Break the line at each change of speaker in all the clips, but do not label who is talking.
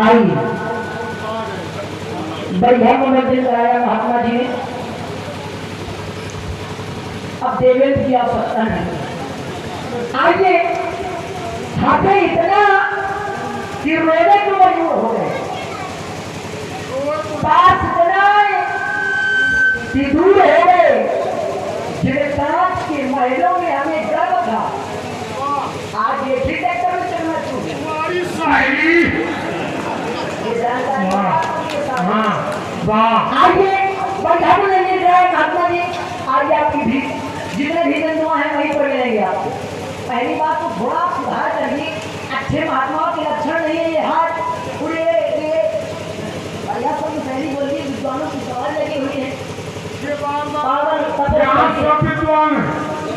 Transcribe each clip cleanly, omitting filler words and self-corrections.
आई बढ़िया मनोरंजन कराया महात्मा जी ने। अब देवेंद्र की आवश्यकता नहीं। आइए खाते इतना कि रोने को मजबूर हो गए, पास इतना कि दूर हो गए। जिन्हें कांच के महलों में हमें गर्व था, आज ये ट्रैक्टर में चलना चाहिए।
हमारी शायरी
आइए बढ़िया मनोरंजन कराया महात्मा जी। आइए आपकी भी जितने भी बंधुआ हैं वहीं पर मिलेंगे आपको। पहली बात तो थोड़ा सुधार करिए, अच्छे महात्माओं के लक्षण नहीं है ये हाथ पूरे बढ़िया सब पहली बोलिए। विद्वानों की सवाल लगी हुई है,
विद्वान।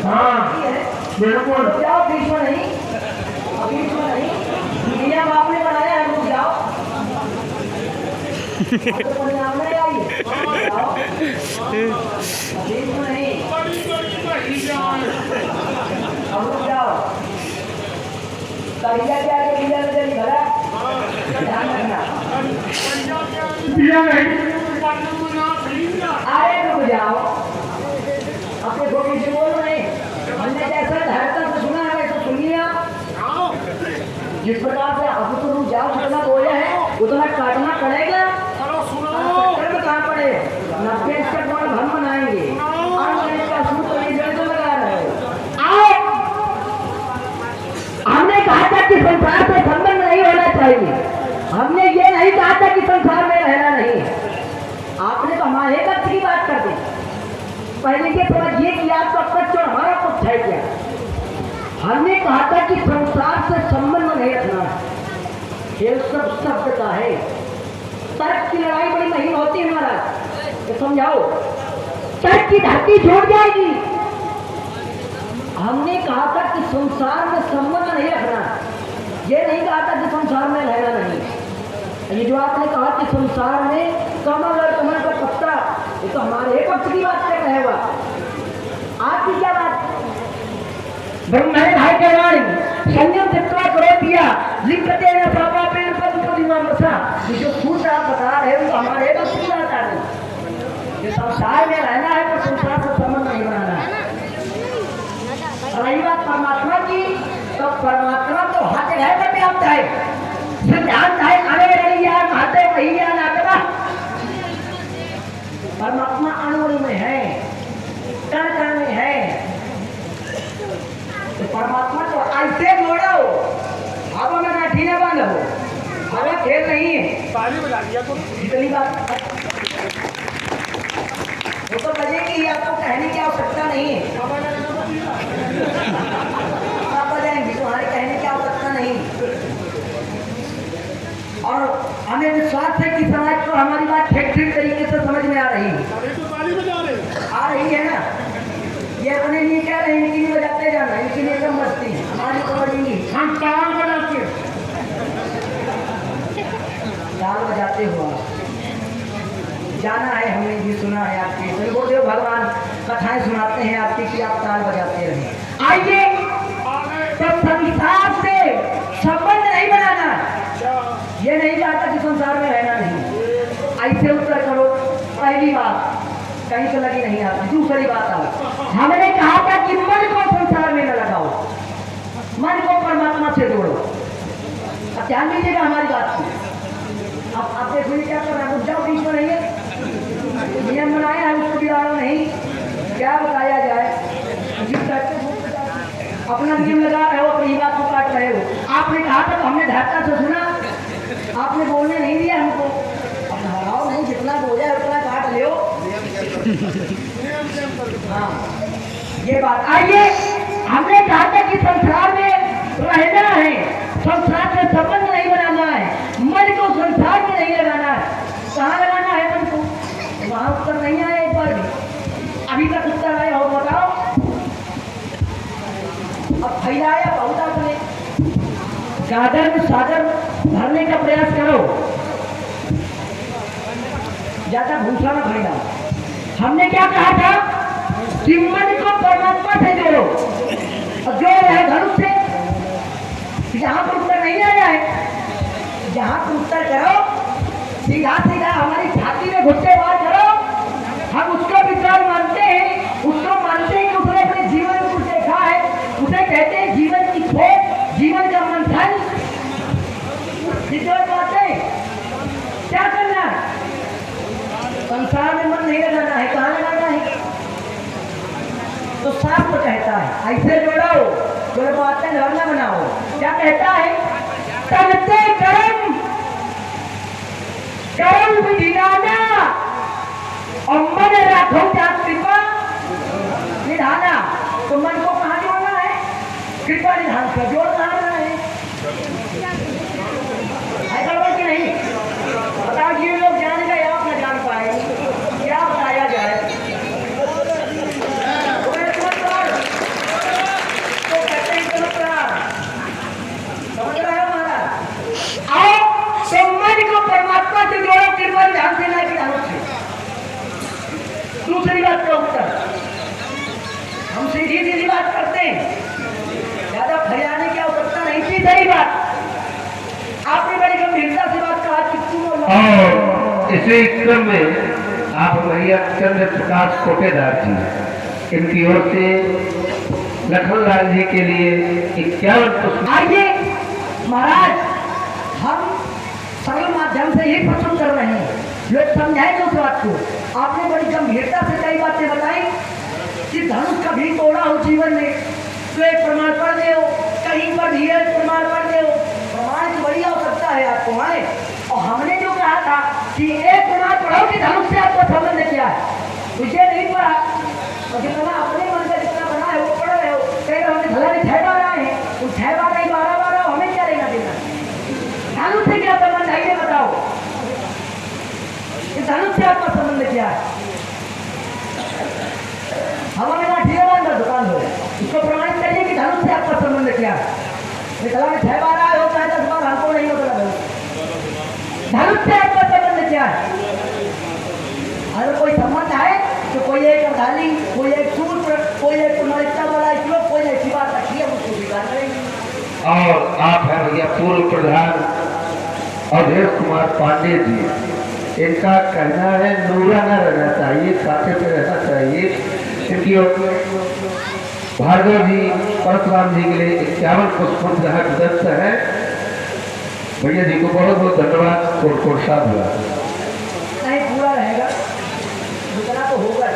हाँ बिल्कुल,
जाओ बीच में नहीं, बीच में नहीं, नियम आपने बनाया है, रुक जाओ। पंजाब में आइए, बीच में नहीं, रुक जाओ। करिया क्या के बिया में चली भला, ध्यान रखना।
बिया नहीं,
अरे रुक जाओ, अपने गोभी से बोलो नहीं। हमने जैसा धैर्यता से सुना है वैसा सुनिए आप। जिस प्रकार से अब तो रुक जाओ, जितना बोले हैं उतना काटना पड़ेगा। कहाँ पड़े 90 स्टेप वाला हम बनाएंगे और का सूट तो नहीं जड़ लगा रहे हो। आओ, हमने कहा था कि संसार से संबंध नहीं होना चाहिए, हमने ये नहीं कहा था कि संसार में रहना नहीं। आपने तो हमारे पक्ष की बात कर दी। पहले ये समझिए कि आपका पक्ष और हमारा पक्ष है क्या। हमने कहा था कि संसार से संबंध नहीं रखना, खेल सब शब्द का है। तर्क की लड़ाई बड़ी महीन होती है हमारा, ये समझाओ। तर्क की धरती छोड़ जाएगी। हमने कहा था कि संसार में संबंध नहीं रखना, ये नहीं कहा था कि संसार में रहना नहीं। ये जो आपने कहा कि संसार में कमल और कमल का पत्ता, ये तो हमारे पक्ष की बात कर रहे हो। आपकी क्या बात? ब्रह्मणे भाई करवाणी संयम चित्रा करो दिया लिखते हैं पापा पेड़ पर प्रतिमा मसा। ये जो सूत्र आप बता रहे हो तो हमारे पक्ष की बात आ रही। ये संसार में रहना है तो संसार से संबंध नहीं बनाना है। रही बात परमात्मा की, तो परमात्मा तो हर जगह पर व्याप्त है। सिद्धांत है अरे रड़िया कहते भैया नाटवा। परमात्मा अणु में है, कण कण में है। तो परमात्मा को ऐसे जोड़ो, हवा में गाठी न बांधो, हवा खेल नहीं है।
ताली बजा दिया तो
इतनी बात वो तो बजेगी, आपको कहने की आवश्यकता नहीं है। आप बजाएंगे, तुम्हारे कहने की आवश्यकता नहीं। और हमें विश्वास है कि समाज को हमारी बात ठीक ठीक तरीके से समझ में आ रही है।
ताली बजा रहे
आ रही है ना। ये अपने लिए कह रहे हैं, इनके लिए बजाते जाना, इनके लिए कम मस्ती है, हमारी तो बजेंगी।
हम ताल बजाते
ताल बजाते हो आप, जाना है, हमने भी सुना है आपके गुरुदेव भगवान कथाएं सुनाते हैं आपकी कि आप ताल बजाते रहे। आइए तो संसार से संबंध नहीं बनाना, ये नहीं चाहता कि संसार में रहना नहीं। ऐसे उत्तर करो। पहली बात कहीं से लगी नहीं आती। दूसरी बात आओ, हमने कहा था कि मन को संसार में न लगाओ, मन को परमात्मा से जोड़ो। अब ध्यान दीजिएगा हमारी बात की। अब आप देखिए क्या कर रहे हैं, जाओ बीच में नहीं है, नियम बनाया है उसको बिगाड़ो नहीं। क्या बताया जाए, अपना नियम लगा रहे हो, अपनी बात को काट रहे हो। आपने कहा था तो हमने धैर्यता से सुना, आपने बोलने नहीं दिया हमको। अब हराओ नहीं, जितना बोला है उतना काट ले। हाँ ये बात। आइए, हमने कहा था कि संसार में रहना है, संसार से संबंध नहीं बनाना है, मन को संसार में नहीं लगाना है। कहाँ लगाना है मन को? वहां उत्तर नहीं आया एक बार भी। अभी तक उत्तर आया हो बताओ। अब फैलाया बहुत आपने, गागर में सागर भरने का प्रयास करो, ज्यादा भूसा न फैलाओ। हमने क्या कहा था कि मन को परमात्मा से जोड़ो, और जो है धनुष से। जहां पर उत्तर नहीं आया है, जहां पर उत्तर करा तो शास्त्र कहता है ऐसे जोड़ो, बोले बातें घर न बनाओ। क्या कहता है? तनते कर्म कर्म विधिनाना और मन राखो क्या कृपा निधाना। तो मन को कहाँ जोड़ना है? कृपा निधान से जोड़ रहा है गड़बड़ की नहीं। बताओ ये लोग जान गए आप न जान पाए, क्या बताया जाए? तो कहते हैं चमत्कार, समझ रहे हो महाराज? आओ सम्मान को परमात्मा से जोड़ो, कृपा ध्यान देना की ध्यान से। दूसरी बात का उत्तर हम सीधी सीधी बात करते हैं, ज्यादा फैलाने की आवश्यकता नहीं थी। सही बात, आपने बड़ी गंभीरता से बात कहा कि
और इसी क्रम में आप भैया चंद्र प्रकाश कोटेदार जी, इनकी ओर से लखनलाल जी के लिए 51 पुष्प।
आइए महाराज, हम सरल माध्यम से ही प्रस्तुत कर रहे हैं, लोग समझाएं उस बात को। आपने बड़ी गंभीरता से कई बातें बताई कि धनुष कभी तोड़ा हो जीवन में तो एक प्रमाण पढ़ दे, कहीं पर भी प्रमाण पढ़ दे। प्रमाण की बड़ी आवश्यकता है आपको आए। और हमने जो कहा था कि एक प्रमाण पढ़ो कि धनुष से आपको संबंध क्या है, मुझे नहीं पढ़ा और जितना अपने मन का जितना बना है वो पढ़ रहे हो। कह रहे हमने भला 6 बार आए हैं, वो 6 बार नहीं 12 बार आओ, हमें क्या लेना देना? धनुष से क्या संबंध है ये बताओ, इस धनुष से आपका संबंध क्या है? हमारे यहाँ ठेकेदार का दुकान हो, इसको प्रमाणित करिए कि धनुष से आपका संबंध क्या है। मिथिला में 6 बार आए हो, 10 बार, हमको नहीं मतलब है धनुष से आपका संबंध क्या है। अगर कोई संबंध है तो कोई एक अर्धाली, कोई एक सूत्र, कोई एक प्रमाणिकता वाला श्लोक, कोई ऐसी बात रखी है उसको स्वीकार करेंगे।
और आप हैं भैया पूर्व प्रधान अवधेश कुमार पांडे जी, इनका कहना है नूरा न रहना चाहिए, खाते पे रहना चाहिए। क्योंकि भार्गव जी परशुराम जी के लिए 51 पुष्प ग्राहक दत्त है। भैया जी को बहुत बहुत धन्यवाद, कोट साथ हुआ
नहीं पूरा रहेगा, जितना तो होगा।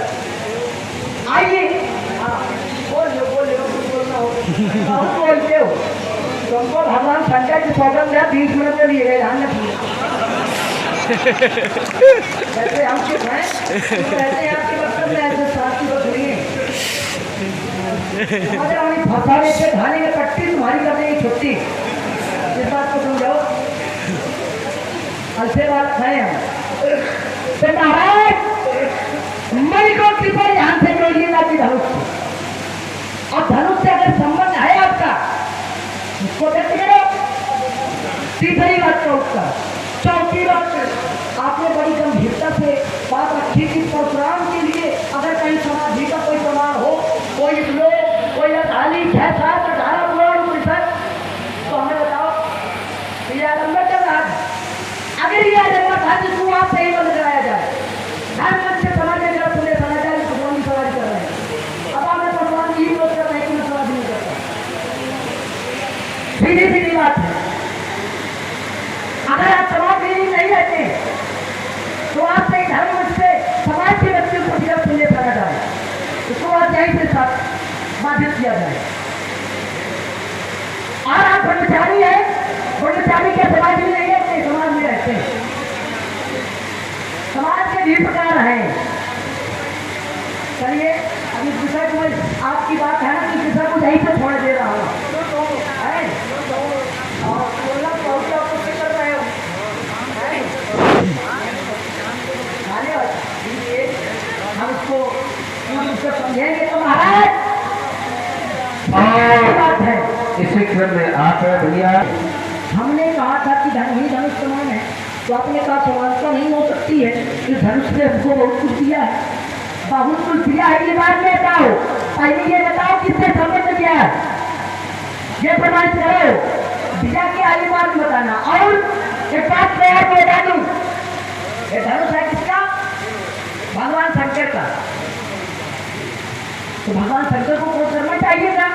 आइए बोल लो कुछ बोलना हो, बहुत बोलते हो। तुमको भगवान शंकर की सौगंध है, 20 मिनट में लिए गए ध्यान रखिए। वैसे हम चुप हैं, कहते हैं आपके मतलब में ऐसे शांति को सुनिए। फंसाने से खाने में पट्टी तुम्हारी कर देगी छुट्टी, इस बात को समझाओ। ऐसे बात है तो महाराज मन को कृपा ध्यान से जोड़िए ना कि धनुष से। और धनुष से अगर संबंध है आपका उसको व्यक्त करो। तीसरी बात का उत्तर। चौथी बात, आपने बड़ी गंभीरता से बात रखी कि परशुराम के लिए अगर कहीं समाधि का कोई प्रमाण हो, कोई श्लोक, कोई अठाली 6, 7, 18 पुराण उपनिषद, तो हमें बताओ ये आडम्बर चल रहा है। अगर ये आडम्बर था जिसको आप सही बंद कराया जाए, हर मन से समाज में जरा सुने समाचार भगवान की समाधि कर रहे हैं। अब आपने भगवान की बात कर रहे हैं कि मैं समाधि नहीं करता, सीधी सीधी बात है। अगर आप समाज में नहीं रहते तो आप सही धर्म से समाज के बच्चों को सिर्फ सुनने पड़ा जाए, उसको आप यहीं से साथ बाधित किया जाए। और आप ब्रह्मचारी है, ब्रह्मचारी के समाज में नहीं रहते, समाज में रहते हैं। समाज के भी प्रकार हैं। चलिए अभी विषय को, आपकी बात है ना कि विषय को यहीं से छोड़ दे रहा हूँ और बोलना बहुत आपको कर रहे हो। हम उसको पूरी से समझेंगे तो महाराज बात है।
इसी क्रम में आप है भैया,
हमने कहा था कि धन ही धनुष समान है, तो आपने कहा समानता नहीं हो सकती है। इस धनुष ने हमको बहुत कुछ दिया है, बहुत कुछ दिया है। ये बात में बताओ, पहले ये बताओ किससे संबंध किया है, ये प्रमाणित करो। दिया के आगे बात बताना। और एक बात तैयार को बता दूं, ये धनुष है किसका? भगवान शंकर का। तो भगवान शंकर को खोज करना चाहिए था।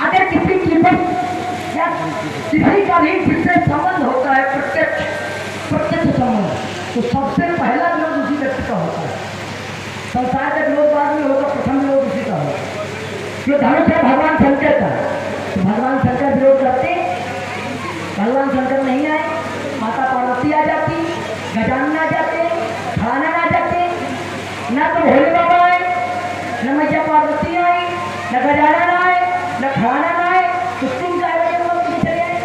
अगर किसी कीमत या किसी का भी जिससे संबंध होता है प्रत्यक्ष संबंध, तो सबसे पहला जो उसी व्यक्ति का होता है। संसार का विरोध बाद में होगा, प्रथम विरोध उसी का होगा। जो धनुष है भगवान शंकर का, तो भगवान शंकर विरोध करते, भगवान शंकर नहीं आए, माता पार्वती आ जाती, गजानन आ जाते, खानन आ जाते, न तो भोले बाबा आए, न मैया पार्वती आई, न गजानन आए, न खानन आए, तो तुम क्या लगे वो पीछे चले आए?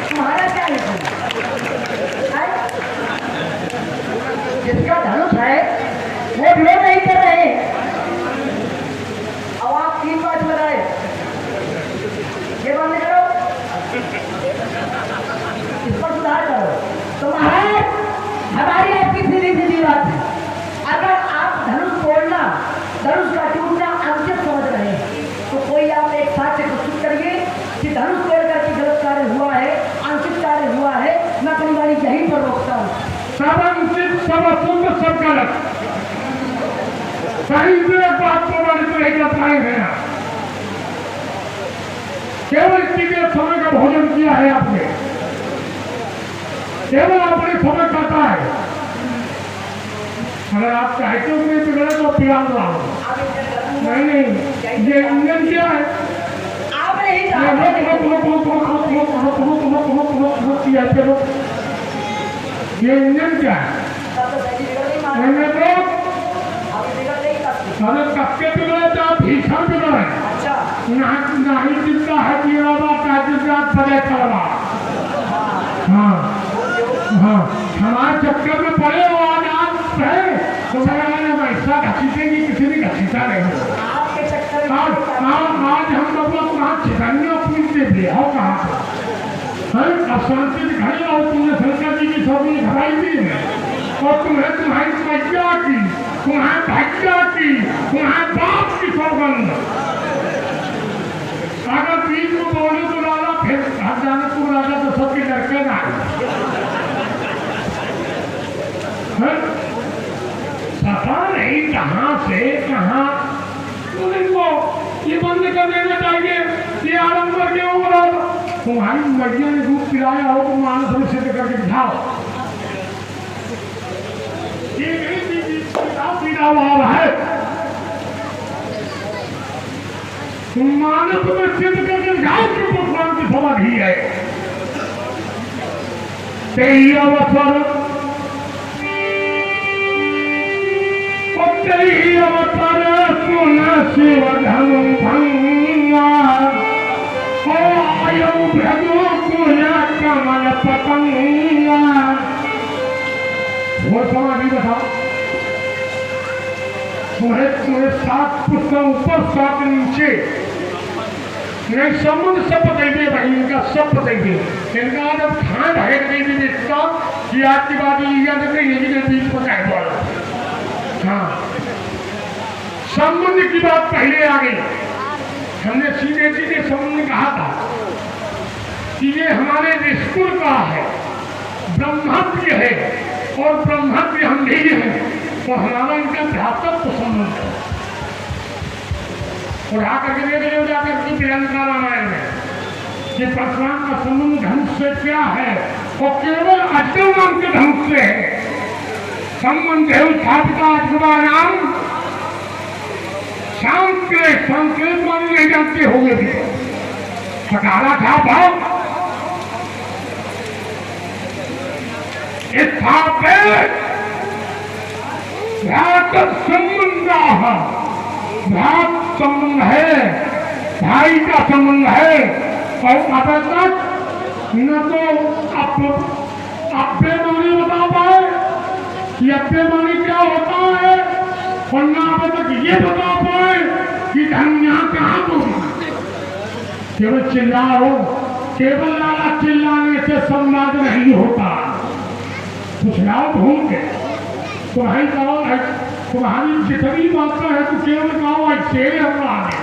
तुम्हारा क्या है? जिसका धनुष है वो विरोध नहीं कर रहे। अब आप 3 बात लगाए, ये बंद करो, इस पर सुधार करो। तो महाराज हमारी आपकी सीधी सीधी बात है, अगर आप धनुष तोड़ना, धनुष का टूटना अनुचित समझ रहे हैं, तो कोई आप एक साक्ष्य प्रस्तुत करिए कि धनुष तोड़ करके गलत कार्य हुआ है, अनुचित कार्य हुआ है। मैं अपनी वाणी यहीं पर रोकता हूँ।
सब अनुचित, सब अशुद्ध, सब गलत। सही से एक बात प्रमाणित नहीं कर पाएंगे ना। केवल इतने समय का भोजन किया है आपने, केवल अपने समय करता है। अगर आप चाहते हो नहीं बिगड़े तो पिला दो। नहीं, ये इंजन क्या है?
आपने ही कहा
ये इंजन क्या है? मैंने तो अरे कब्जे बिगड़े तो भीषण बिगड़े। नहीं चिंता है कि बड़े करवा। हाँ हाँ, हमारे चक्कर में पड़े हो आज आप है तो मैंने वैसा घसीटेंगे, किसी भी घसीटा नहीं। आज हम लोग वहाँ चिकन्या पूछते थे, हो कहाँ अशांति दिखाई और तुमने शंकर जी की सभी घराई दी है, और तुम्हें तुम्हारी मैया की, तुम्हारे भैया की, तुम्हारे बाप की सौगंध। अगर बीच में बोले तो लाला फिर घर जाने को लाला तो सबके डर के ना पता नहीं कहाँ से कहाँ इनको ये बंद कर देना चाहिए। ये आडम्बर क्यों हो रहा था? तुम्हारी मर्जिया ने दूध पिलाया हो तो मानस में सिद्ध करके दिखाओ। ये नहीं पीड़ा भाव है, तुम मानस में सिद्ध करके दिखाओ कि भगवान की समाधि है। तेरी अवसर तेरी अवसर सुन शिव धनु भंगा, आयु भ्रगु कुल कमल पतंगा। वो समाधि बताओ, तुम्हें 7 पुष्प ऊपर 7 नीचे नहीं, संबंध सब बताइए भाई, इनका सब बताइए। इनका जब खान है इसका कि आपकी बात ये बीच में कह बोला। हाँ, संबंध की बात पहले आ गई। हमने सीधे सीधे संबंध कहा था कि ये हमारे निष्ठुर का है, ब्रह्मत्व है, और ब्रह्मत्व हम भी हैं, तो हमारा इनका भ्रातृत्व संबंध है। और आकर के देख लो जाकर की प्रियंका रामायण में कि परशुराम का संबंध ढंग से क्या है, और केवल अष्टम के ढंग से है। संबंध है स्थापिता नाम संकेत मानी नहीं जानते होंगे भी सकारा था भाव स्थापित भ्रात संबंध, भ्रात संबंध है, भाई का संबंध है। और अब तक न तो अप्यमानी बता पाए कि अप्यमानी क्या होता है, और न अब तक ये बता पाए कि धन यहाँ कहाँ तो। केवल चिल्लाओ, केवल लाला चिल्लाने से संवाद नहीं होता। कुछ लाओ ढूंढ के, तुम्हारी कहो है, तुम्हारी जितनी बातें है तो केवल कहो ऐसे हम आगे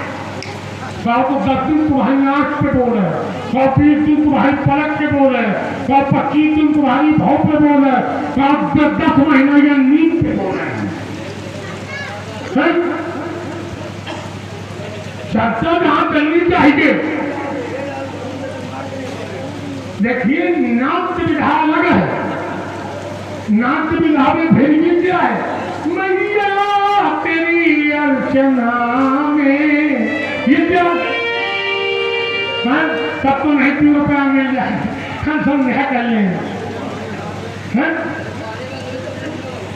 कहो तो 10 दिन तुम्हारी आंख पे बोल है, 20 दिन तुम्हारी पलक के बोल है, 25 दिन तुम्हारी भाव पे बोल है, 10 महीना या नींद पे बोल है। चर्चा जहां चलनी चाहिए। देखिए नाट्य विधा अलग है, नाट्य विधा में भेदगी क्या है? मैया तेरी अर्चना में ये क्या तब तो नहीं 3 रुपया मिल जाए हम सब नहीं कर लेंगे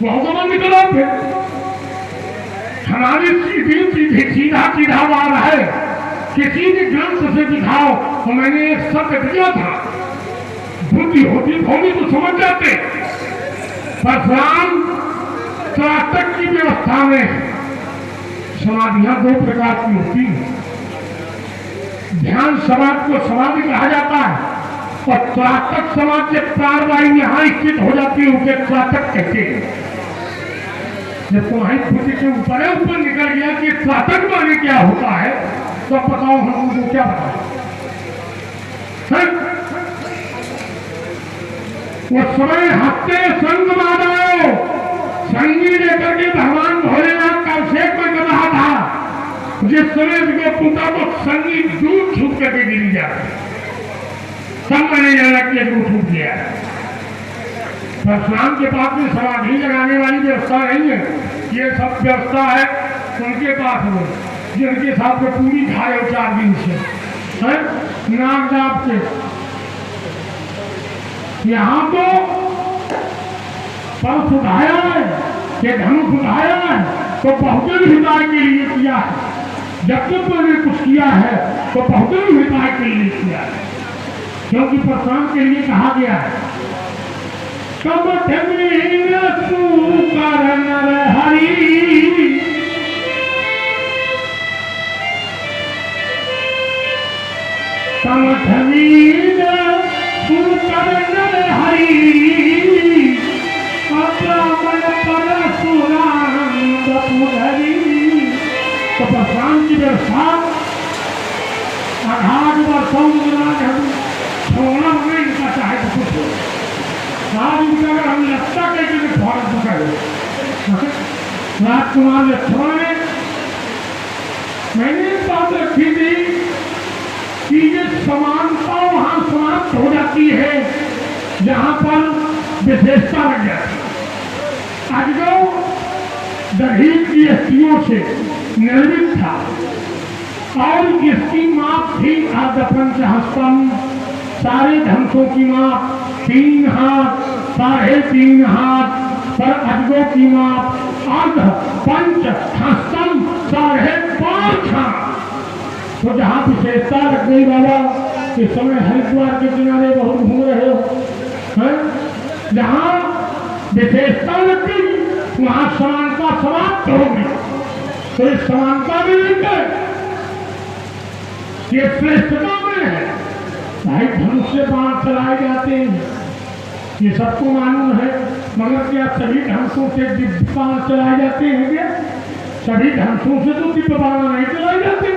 भगवान निकलो फिर हमारी सीधा सीधा वार है किसी भी ग्रंथ से दिखाओ तो मैंने एक शब्द दिया था बुद्धि होती होगी तो समझ जाते परशुराम त्राटक की व्यवस्था में समाधियां 2 प्रकार की होती हैं ध्यान समाधि को समाधि कहा जाता है और त्राटक समाज से प्राणवायु यहाँ स्थित हो जाती है उसे त्राटक कहते हैं जब तुम्हारी बुद्धि के ऊपर निकल गया कि त्राटक माने क्या होता है तो बताओ हम उनको क्या बताएं वो समय हफ्ते संग मादाओ संगी लेकर के भगवान भोलेनाथ का अभिषेक में कर रहा था जिस समय को टूटा तो संगी दूध छूट करके गिरी जाती सब मैंने जाना कि दूध छूट गया परशुराम के पास में समाधि लगाने वाली व्यवस्था नहीं है ये सब व्यवस्था है उनके पास में जिनके साथ में पूरी खाए 4 दिन से नाम जाप से यहाँ तो पर्स उठाया है कि धनुष उठाया है तो बहुजन हिताय के लिए किया है जब तक मैंने कुछ किया है तो बहुजन हिताय के लिए किया है क्योंकि परशुराम के लिए कहा गया है कमठ में सुकर नर हरि कमठ में सुकर नर हरि ब्राह्मण परशुराम बपुधरी तो परशुराम की व्यवस्था 18 वर्षों छोड़ना हमें इनका चाहे तो कुछ हो आज इनका अगर हम लगता कहते तो भारत पकड़े राजकुमार लक्ष्मण ने मैंने एक बात रखी थी कि ये समानता वहां समाप्त हो जाती है जहां पर विशेषता लग जाती है अजगौ दहीन की हस्तियों से निर्मित था और इसकी माप थी अर्धपंचहस्तम सारे धनुषों की माप 3 हाथ 3.5 हाथ पर अजगौ की माप अर्ध पंचहस्तम 5.5 हाथ तो जहाँ विशेषता लग गई बाबा इस समय हरिद्वार के किनारे बहुत घूम रहे हो जहाँ विशेषता लग गई वहाँ समानता समाप्त हो गई तो इस समानता में लेकर ये श्रेष्ठता में है भाई धनुष से बाण चलाए जाते हैं ये सबको मालूम है मगर क्या सभी धनुषों से दिव्य बाण चलाए जाते हैं क्या सभी धनुषों से तो दिव्य बाण नहीं चलाए जाते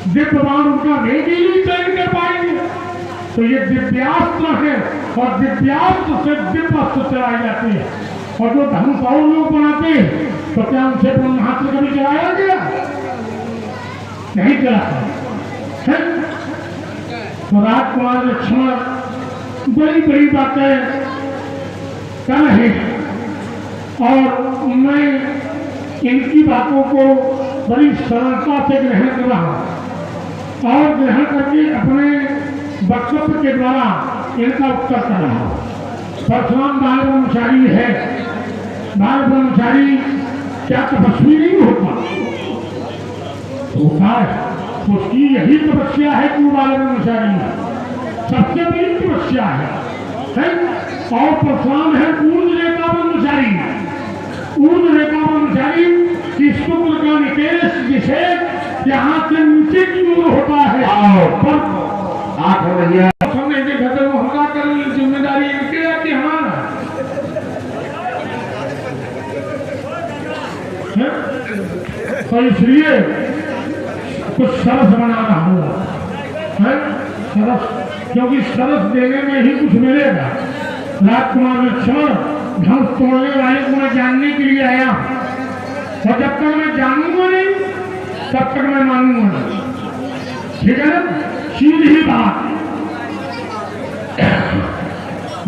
दिव्य बाण उनका वेग ही नहीं चयन कर पाएंगे तो ये दिव्यास्त्र है और दिव्यास्त्र से दिव्य अस्त्र चलाए जाते हैं और जो धनुष और लोग बनाते हैं तो क्या उनसे ब्रह्मास्त्र कभी चलाया गया नहीं चलाता तो राजकुमार लक्ष्मण बड़ी बड़ी बातें कर रहे हैं और मैं इनकी बातों को बड़ी सरलता से ग्रहण कर रहा हूँ और ग्रहण करके अपने वक्तव्य के द्वारा इनका उत्तर कर रहा हूँ परशुराम बाल ब्रह्मचारी है बाल ब्रह्मचारी क्या तपस्वी नहीं होता है उसकी यही तपस्या है कि बाल ब्रह्मचारी सबसे बड़ी तपस्या है और परशुराम है ऊर्ध्व रेखा ब्रह्मचारी ऊर्ध्व रेखा ब्रह्मचारी की शुक्र का निकेश जिसे यहाँ से नीचे की ओर होता है पर
आप भैया
हमने देखा था वो हमला करने की जिम्मेदारी इनके है कि हमारा तो इसलिए कुछ सरस बना रहा हूँ सरस क्योंकि सरस देने में ही कुछ मिलेगा राजकुमार लक्ष्मण धनुष तोड़ने वाले को मैं जानने के लिए आया और जब तक मैं जानूंगा नहीं तब तक मैं मानूंगा नहीं ठीक है ना सीधी बात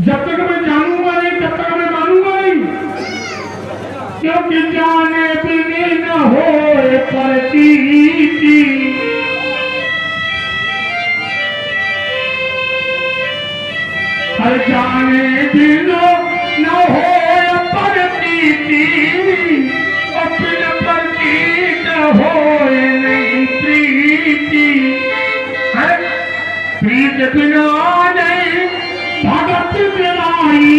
जब तक मैं जानूंगा नहीं तब तक मैं मानूंगा नहीं क्योंकि जाने बिनी न होए प्रतीति, हर जाने बिनो न होए प्रतीति, अपने प्रतीत होए नहीं प्रीति, प्रीत बिना नहीं भगत बिनाई,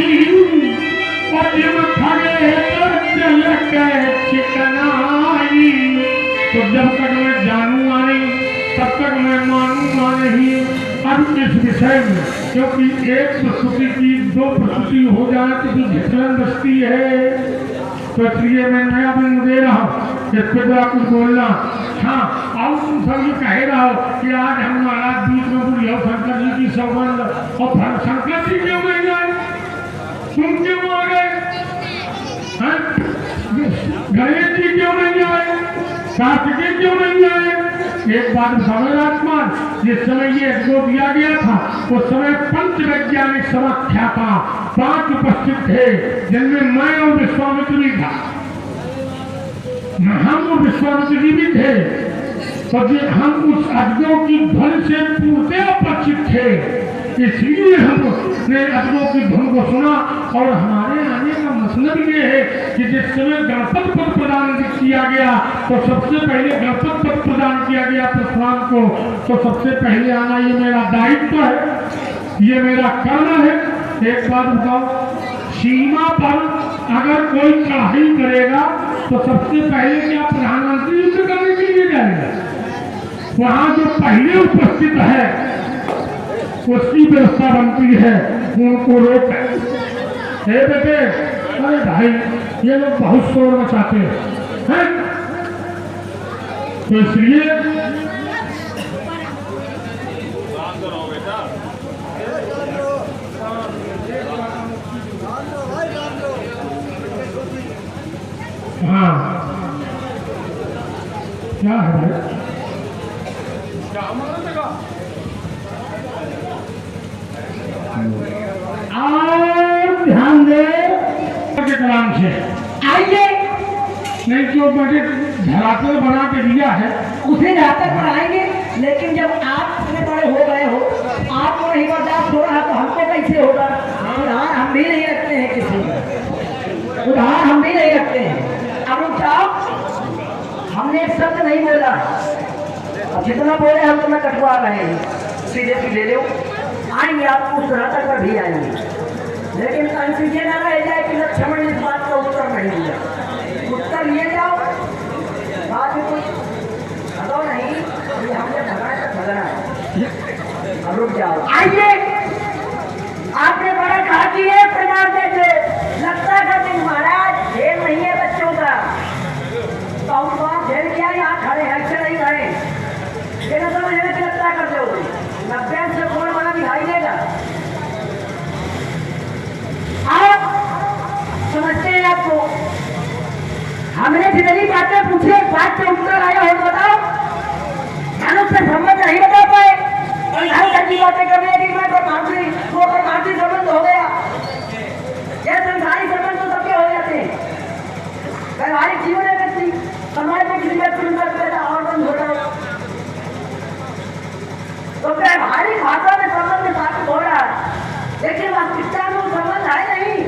पद्म खड़े चल के चिकनाई। तो जब तक मैं जानूंगा नहीं तब तक मैं मानूंगा नहीं। अब इस विषय में क्योंकि एक प्रस्तुति की दो प्रस्तुति हो जाए तो झटलन बचती है, तो इसलिए मैं नया बिंदु दे रहा हूँ कि खुदा कुछ बोलना। हाँ, और तुम सब ये कह रहा हो कि आज हम महाराज बीच में बुढ़िया शंकर जी की सौगंध और शंकर जी क्यों नहीं आए, तुम क्यों आ गए, गणेश जी क्यों नहीं आए, कार्तिकेय क्यों नहीं आए। एक बात समझ आत्मान, जिस समय ये जो दिया गया था उस समय पंच वैज्ञानिक समाख्या था, 5 उपस्थित थे जिनमें मैं और विश्वामित्र भी था, हम और विश्वामित्र जी भी थे। तो हम उस अजगों की ध्वनि से पूर्णतः अपरिचित थे, इसलिए हमने अजगों की धुन को सुना। और हमारे आने का मतलब ये है कि जिस समय गणपति पद प्रदान किया गया तो सबसे पहले गणपति पद प्रदान किया गया परशुराम को, तो सबसे पहले आना ये मेरा दायित्व है, ये मेरा कर्म है। एक बात बताओ, सीमा पर अगर कोई चढ़ाई करेगा तो सबसे पहले क्या प्रधानमंत्री युद्ध करने के लिए जाएगा, वहां जो पहले उपस्थित है उसकी व्यवस्था बनती है, उनको रोक हे बेटे, अरे भाई ये लोग बहुत शोर मचाते हैं, तो इसलिए हाँ क्या है भाई, और ध्यान दे के कलाम से
आइए,
नहीं जो मैंने धरातल बना के दिया है
उसे जाकर पढ़ाएंगे। लेकिन जब आप इतने बड़े हो गए हो, आपको नहीं बर्दाश्त हो रहा तो हमको कैसे होगा। उधार हम भी नहीं रखते हैं, किसी उधार हम भी नहीं रखते हैं। अब रुक जाओ, हमने एक शब्द नहीं बोला, अब जितना बोले हम तुम्हें कटवा रहे हैं, सीधे सीधे लो आएंगे, आपको उस धरातल पर भी आएंगे। लेकिन कहीं ये ना रह जाए कि लक्ष्मण इस बात का उत्तर नहीं दिया, उत्तर लिए जाओ, बात में कुछ भगो नहीं, ये हमने भगाना तो भगना है। अब रुक जाओ, आइए, आपने बड़ा कहा कि ये प्रमाण देते लगता का दिन महाराज खेल नहीं है बच्चों का, तो हम खेल किया यहाँ खड़े हैं, अच्छे नहीं खड़े, लेकिन समझ में लगता करते हो 90 से कौन बड़ा दिखाई देगा। आप समझते हैं, आपको हमने जितनी बातें पूछी एक बात से उत्तर आया हो बताओ, धनुष से संबंध नहीं बता पाए, और हर की बातें कर रहे हैं कि मैं परमार्थी, वो परमार्थी संबंध हो गया। यह संसारी संबंध तो सबके हो जाते हैं, व्यवहारिक जीवन है व्यक्ति, समाज में किसी व्यक्ति पैदा और बंद हो रहा, तो व्यवहारिक भाषा में संबंध स्थापित हो रहा है, लेकिन वास्तविकता में वो संबंध है नहीं,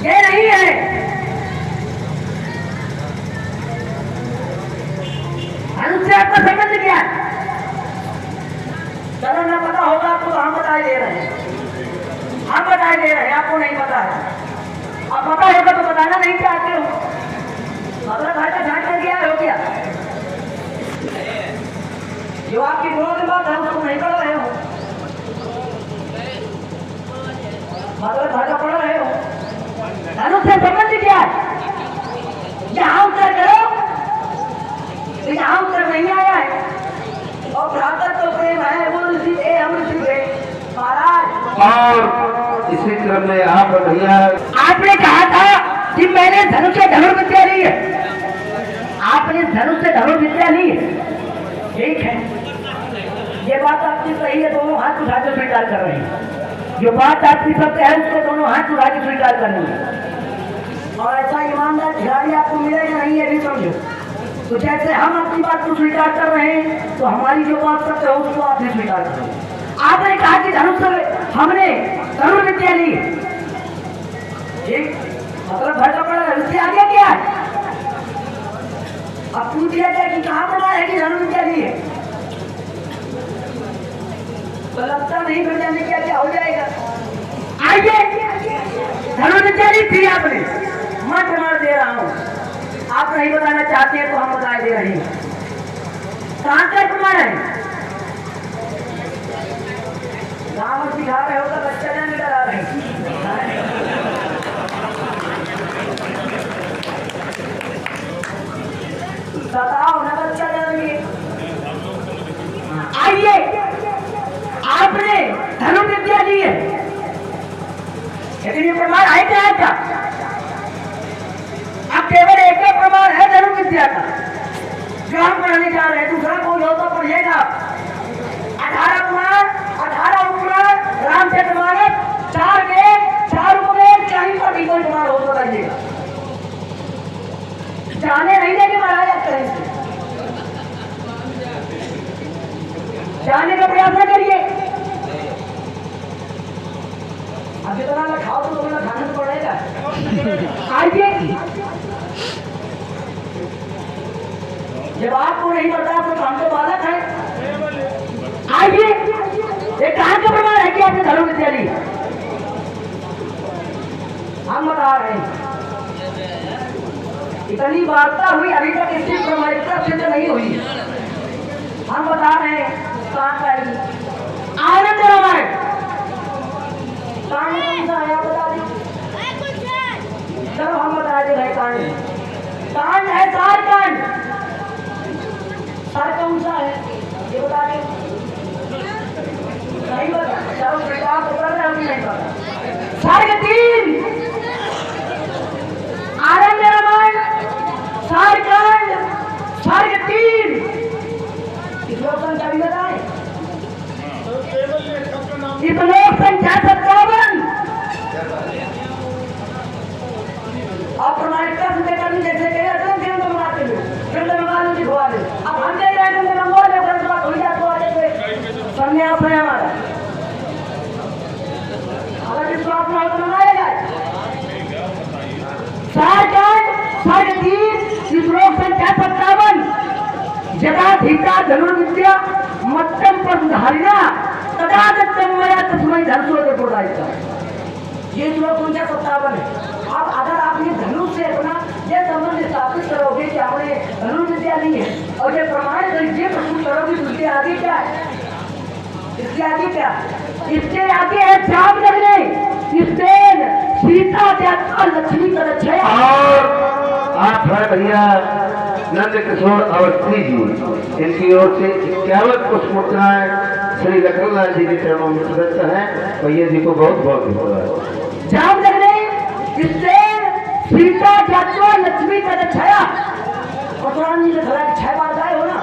ये नहीं है। अनुच्छेद आपका संबंध क्या है, चलो ना पता होगा आपको तो हम बताए दे रहे हैं, हम बताए दे रहे हैं, आपको नहीं पता है। अब पता होगा तो बताना नहीं चाहते हो, मतलब घर का झाँक कर गया हो क्या, जो आपकी दोनों की बात है उसको नहीं पढ़ रहे हो, मतलब घर का पढ़ रहे हो। धनुष से संबंध क्या है, यहाँ उत्तर करो, यहाँ उत्तर नहीं आया है। और भ्रातर तो प्रेम है, वो ऋषि थे, हम ऋषि थे महाराज।
और इसी क्रम में आप भैया,
आपने कहा था कि मैंने धनुष से धनुर्विद्या ली है, आपने धनुष से धनुर्विद्या ली है, ठीक है, ये बात आपकी सही है, दोनों हाथ उठा कर स्वीकार कर रहे हैं। जो बात आपकी सत्य है उसको दोनों हाथ उठा के स्वीकार करनी है। और ऐसा ईमानदार खिलाड़ी आपको मिलेगा नहीं, ये भी समझो। तो जैसे हम अपनी बात को स्वीकार कर रहे हैं तो हमारी जो बात सत्य है उसको आप भी स्वीकार करो। आपने कहा कि धनुष से हमने धनुष विद्या ली, ठीक, मतलब भर का पड़ा है, उसके आगे क्या है? अब पूछ लिया जाए कि कहाँ पड़ा है कि धनुष विद्या ली है, तो लगता नहीं फिर जाने क्या हो जाएगा। आइए, धनुष विद्या ली थी आपने, मैं प्रमाण दे रहा हूँ। आप नहीं बताना चाहते हैं तो हम बता दे रहे हैं। कहाँ का प्रमाण है? गाँव में सिखा रहे हो तो बच्चा जाने डरा रहे हैं। बताओ ना बच्चा जानेंगे। आइए, आपने धनुष विद्या दी है, लेकिन ये प्रमाण है क्या है? क्या अब केवल एक ही प्रमाण है धनुष विद्या का जो हम पढ़ने जा रहे हैं, दूसरा कोई हो तो पढ़िएगा। 18 पुराण, 18 उपपुराण, रामचरितमानस, 4 वेद, 4 उपवेद, कहीं पर भी कोई प्रमाण हो तो लाइएगा। जाने नहीं देंगे महाराज, कहीं से जाने का प्रयास न करिए। अब जितना ना खाओ तो तुम्हें खाना तो पड़ेगा। आइए, जब आपको नहीं पता तो हम तो बालक है। आइए, ये कहाँ का प्रमाण है कि आपने धनुष विद्या ली? हम बता रहे हैं, इतनी वार्ता हुई, अभी तक इसकी प्रमाणिकता सिद्ध नहीं हुई। हम बता रहे हैं कहाँ का है? आनंद रामायण कांड कौन सा है आप बता दीजिए। चलो हम बता दे भाई, कांड है सार कांड। सार कौन सा है ये बता दें। नहीं बता, चलो बेटा बता रहे हम नहीं पता। सार 3 आनंद रामायण, सार कांड, सार 3 श्लोक संख्या भी बताए। श्लोक संख्या 57। अप्रमाणिकता से देखकर जैसे कहे बनाते हुए फिर मंगवा दिखवा दे। अब हम नहीं रहे थे मंगवा ले, बात हो जाए तो आगे संन्यास है हमारा। हालांकि स्वाप में तो मंगाएगा। सार कांड, सार 3, श्लोक संख्या 57। जदा धीता धनुर्विद्या मत्तम परधारिणा तदा दत्तम मया तस्मै धनुषो प्रदायिता। ये श्लोक संख्या 57 है। अब अगर आप ये धनुष से अपना ये संबंध स्थापित करोगे कि हमने धनुष विद्या ली है और ये प्रमाण ये प्रस्तुत करोगे तो इसके आगे क्या है? इसके आगे क्या? इसके आगे है श्याम लगने, इसमें सीता त्याग लक्ष्मी का रक्षा।
और आप है भैया नंद किशोर अवस्थी जी, इनकी ओर से 51 पुष्प मुद्राएं श्री लखनलाल जी के चरणों में प्रदत्त है। भैया जी को बहुत बहुत धन्यवाद।
श्याम लगने, इससे सीता त्याग लक्ष्मी का रक्षा। परशुराम जी ने खड़ा 6 बार गाए हो ना,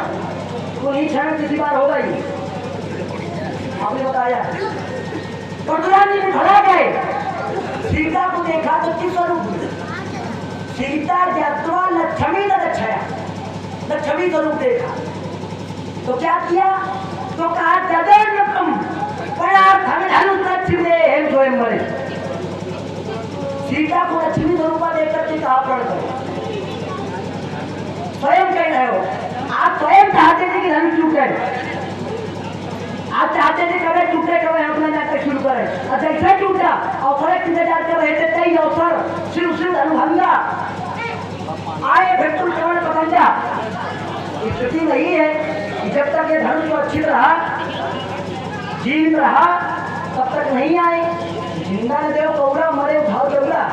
तो नहीं 6 किसी बार होगा ही। आपने बताया परशुराम जी ने खड़ा गए, सीता को देखा तो किस स्वरूप में? सीता ज्ञात्वा लक्ष्मी न रक्षया, लक्ष्मी स्वरूप देखा तो क्या किया? तो कहा जगन्नकम परार्थम धनुष स्वयं बने। सीता को लक्ष्मी स्वरूप देखकर के कहा पड़ गए। स्वयं कह रहे हो, आप स्वयं चाहते थे कि धनुष टूटे, आप चाहते थे कभी टूटे कभी अपना नाटक शुरू करें। और जैसे टूटा अवसर इंतजार कर रहे थे, कई अवसर सिर्फ सिर्फ अनुभविया आए बिल्कुल कमल पकंजा। स्थिति नहीं है कि जब तक ये धनुष सुरक्षित रहा, जीवित रहा, तब तक नहीं आए। जिंदा न देव कौड़ा, मरे भाव जबरा।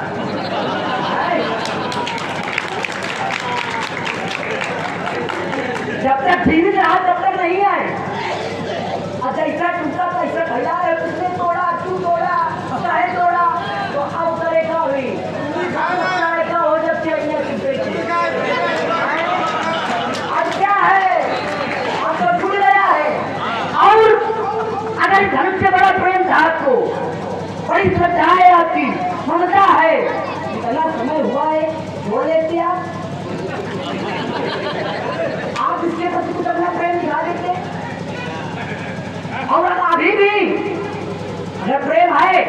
जब तक जीवित रहा तब तक नहीं आए। जैसा टूटा तैसा भैया है, किसने तोड़ा, क्यों तोड़ा, चाहे तोड़ा, तो अब करेगा हुई करेगा हो जब से अपने अब क्या है, अब तो छूट गया है। और अगर धनुष से बड़ा प्रेम था आपको अगर प्रेम है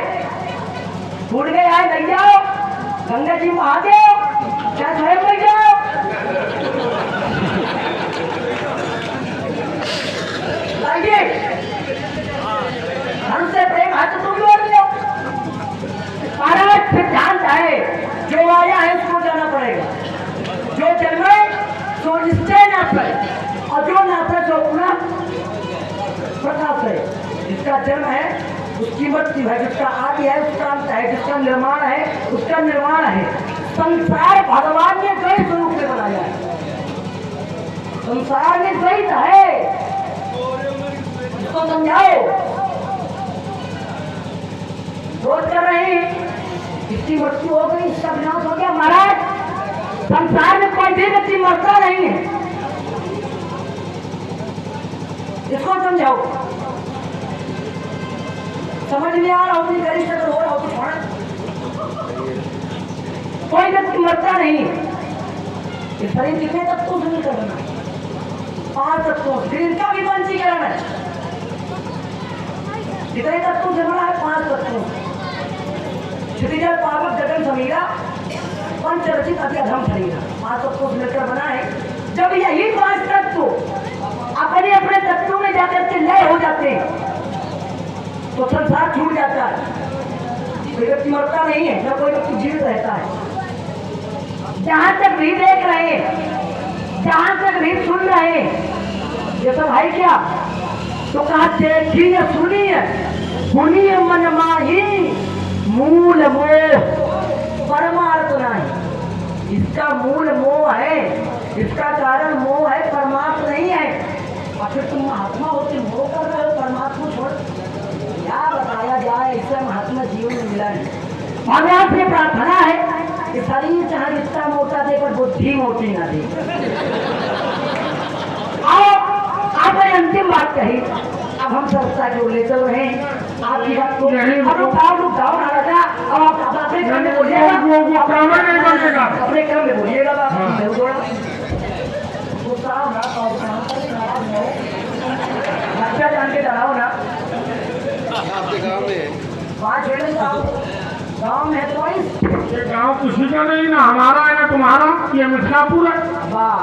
छूट गया है लग जाओ, गंगा जी महादेव क्या स्वयं लग जाओ। लाइए धर्म से प्रेम है तो तुम भी और लो। महाराज सिद्धांत है जो आया है उसको जाना पड़ेगा, जो जन्मे तो निश्चय नाश है और जो नाश है तो अपना प्रकाश है। जिसका जन्म है उसकी मृत्यु है, जिसका आदि है उसका अंत है, जिसका निर्माण है उसका निर्माण है। संसार भगवान ने कई स्वरूप में बनाया है, संसार में द्वैत है, इसको समझाओ। सोच कर रहे हैं इसकी मृत्यु हो गई, इसका विनाश हो गया। महाराज संसार में कोई भी व्यक्ति मरता नहीं है, इसको समझाओ। समझ में आ रहा हो नहीं, गरीब से हो रहा हो तो छोड़ा। कोई व्यक्ति मरता नहीं है। ये शरीर कितने तत्वों से मिलकर बना, 5 तत्वों से, इनका भी पंचीकरण है। कितने तत्वों से बना है? 5 तत्वों से। क्षितिजल पावक गगन समीरा पंचरचित अति अधम शरीरा, 5 तत्वों से मिलकर बना है। जब यही 5 तत्व अपने अपने तत्वों में जाकर के लय हो जाते हैं तो संसार छूट जाता है। कोई व्यक्ति मरता नहीं है, न कोई व्यक्ति जीवित रहता है। जहां तक भी देख रहे हैं, जहां तक भी सुन रहे हैं, ये सब है क्या? तो कहा देखिए सुनिए सुनिए मन माही मूल मोह परमार्थ नहीं। इसका मूल मोह है, इसका कारण मोह है, परमात्मा नहीं है। और फिर तुम महात्मा होते मोह कर रहे हो, परमात्मा छोड़। क्या बताया जाए, इससे महात्मा जीवन में मिला नहीं। भगवान से प्रार्थना है कि शरीर चाहे जितना मोटा दे पर बुद्धि मोटी ना दे। आपने अंतिम बात कही, अब हम सबका जो ले चल रहे हैं आपकी बात को रुकाओ ना राजा। अब आप अपने क्रम में बोलिएगा, अपने क्रम में बोलिएगा। अच्छा जान के डराओ ना।
आपके गांव में
5 गाँव में है तो
ये गांव किसी का नहीं, ना हमारा है ना तुम्हारा। ये मिथिलापुर है।
वाह,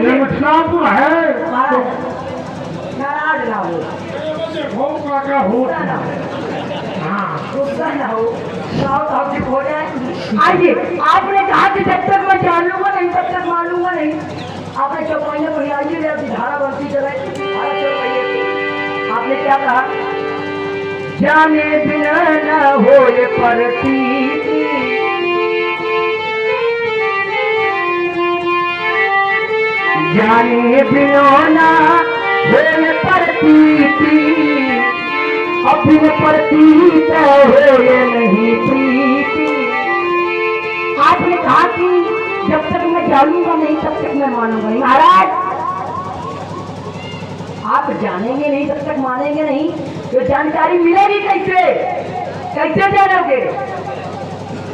ये मिथिलापुर है।
नाराज ना हो,
हो क्या हो। हाँ
गुस्सा ना हो, चुप हो जाए। आइए, आपने कहा कि जब तक मैं जानूंगा नहीं तब तक मानूंगा नहीं। आपने चौपाइया को आइए धारा बनती चले। आपने क्या कहा? जाने बिना न हो ये प्रतीति, जाने बिना न हो ये प्रतीति, अपने प्रतीत हो ये नहीं प्रीति। आपने कहा कि जब तक मैं जानूंगा नहीं तब तक मैं मानूंगा नहीं। महाराज आप जानेंगे नहीं तब तक मानेंगे नहीं, तो जानकारी मिलेगी कैसे? कैसे जानोगे?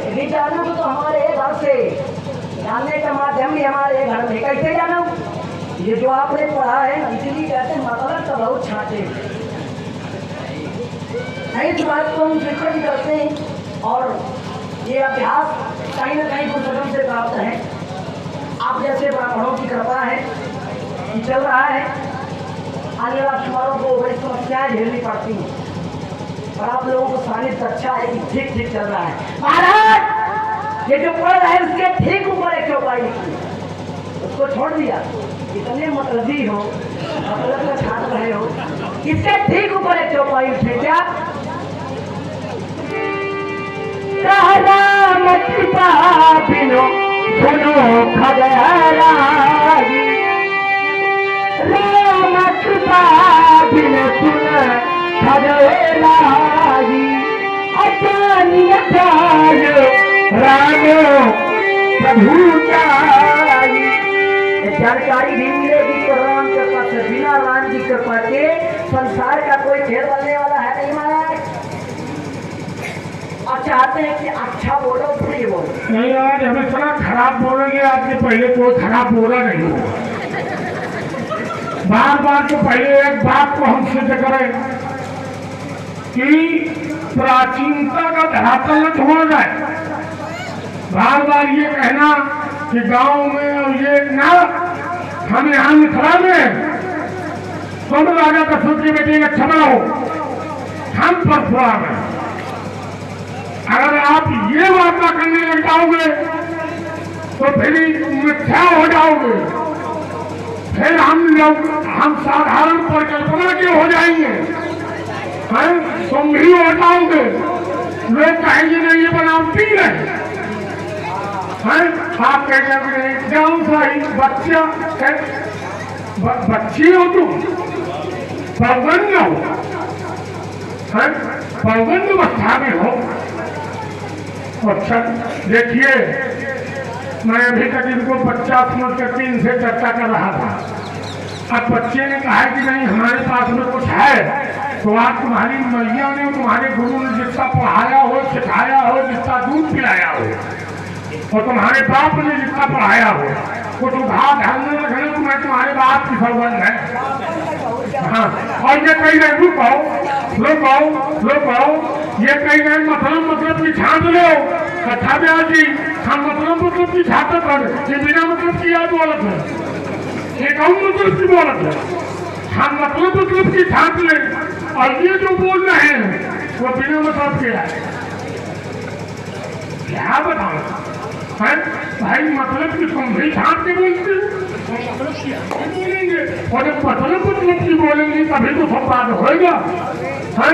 यदि जानोगे तो हमारे घर से, जानने का माध्यम भी हमारे घर में। कैसे जानो? ये जो आपने पढ़ा है ना, इसलिए कहते हैं मतलब तो बहुत छाटे नहीं। इस बात को हम स्वीकृत करते हैं और ये अभ्यास कहीं ना कहीं पुस्तकों से प्राप्त है। आप जैसे ब्राह्मणों की कृपा है कि चल रहा है। आने वाले तुम्हारों को बड़ी समस्याएं झेलनी पड़ती हैं, और आप लोगों को सानिध्य अच्छा है कि ठीक ठीक चल रहा है। महाराज ये जो पढ़ रहा है उसके ठीक ऊपर एक चौपाई लिखी, उसको छोड़ दिया। इतने मतलबी हो, मतलब का छात्र रहे हो, इसके ठीक ऊपर एक चौपाई उठे। क्या राम कृपा बिनो सुनो खगराई, राम कृपा बिनो सुन खगराई, अचानी अचान राम प्रभु जाई। जानकारी भी मिलेगी तो राम कृपा से, बिना राम की कृपा के संसार का कोई खेल बनने वाला है नहीं। महाराज और चाहते हैं कि अच्छा बोलो बुरी बोलो।
नहीं, आज हमें इतना खराब बोलेंगे, आज के पहले कोई खराब बोला नहीं होगा। बार बार तो पहले एक बात को हम सिद्ध करें कि प्राचीनता का धरातल न छोड़ जाए। बार बार ये कहना कि गांव में और ये ना हम यहाँ मिथिला में तुम राजा दशरथ के बेटे अच्छा बनाओ, हम परशुराम में। अगर आप ये वार्ता करने लग जाओगे तो फिर मिथ्या हो जाओगे, फिर हम साधारण परिकल्पना के हो जाएंगे, तुम भी हो जाओगे। लोग कहेंगे नहीं ये बनावटी है, आप कहेंगे जाऊं सही बच्चा बच्ची हो तुम, पौगंड हो, पौगंड अवस्था में हो। अच्छा देखिए, मैं अभी तक इनको बच्चा समझ करके इनसे चर्चा कर रहा था। अब बच्चे ने कहा कि नहीं हमारे पास में कुछ है, तो आज तुम्हारी मैया ने तुम्हारे गुरु ने जितना पढ़ाया हो, सिखाया हो, जितना दूध पिलाया हो, और तुम्हारे बाप ने जितना पढ़ाया हो, कुछ उधार ध्यान में रखना, तो मैं तुम्हारे बाप की सौगंध है। हाँ, और ये कहीं नहीं रुको, ये कहीं नहीं मतलब की छांट लो। अच्छा ब्याह जी, हम मतलब की छाटत कर, ये बिना मतलब की याद बोलत है, ये कौन मतलब की बोलत है। हम मतलब की छाट ले, और ये जो बोल रहे हैं वो बिना मतलब के है। क्या बताओ है भाई, मतलब की तुम भी छाट के बोलते हो, मतलब की बोलेंगे, और जब मतलब की बोलेंगे तभी तो संवाद होगा, है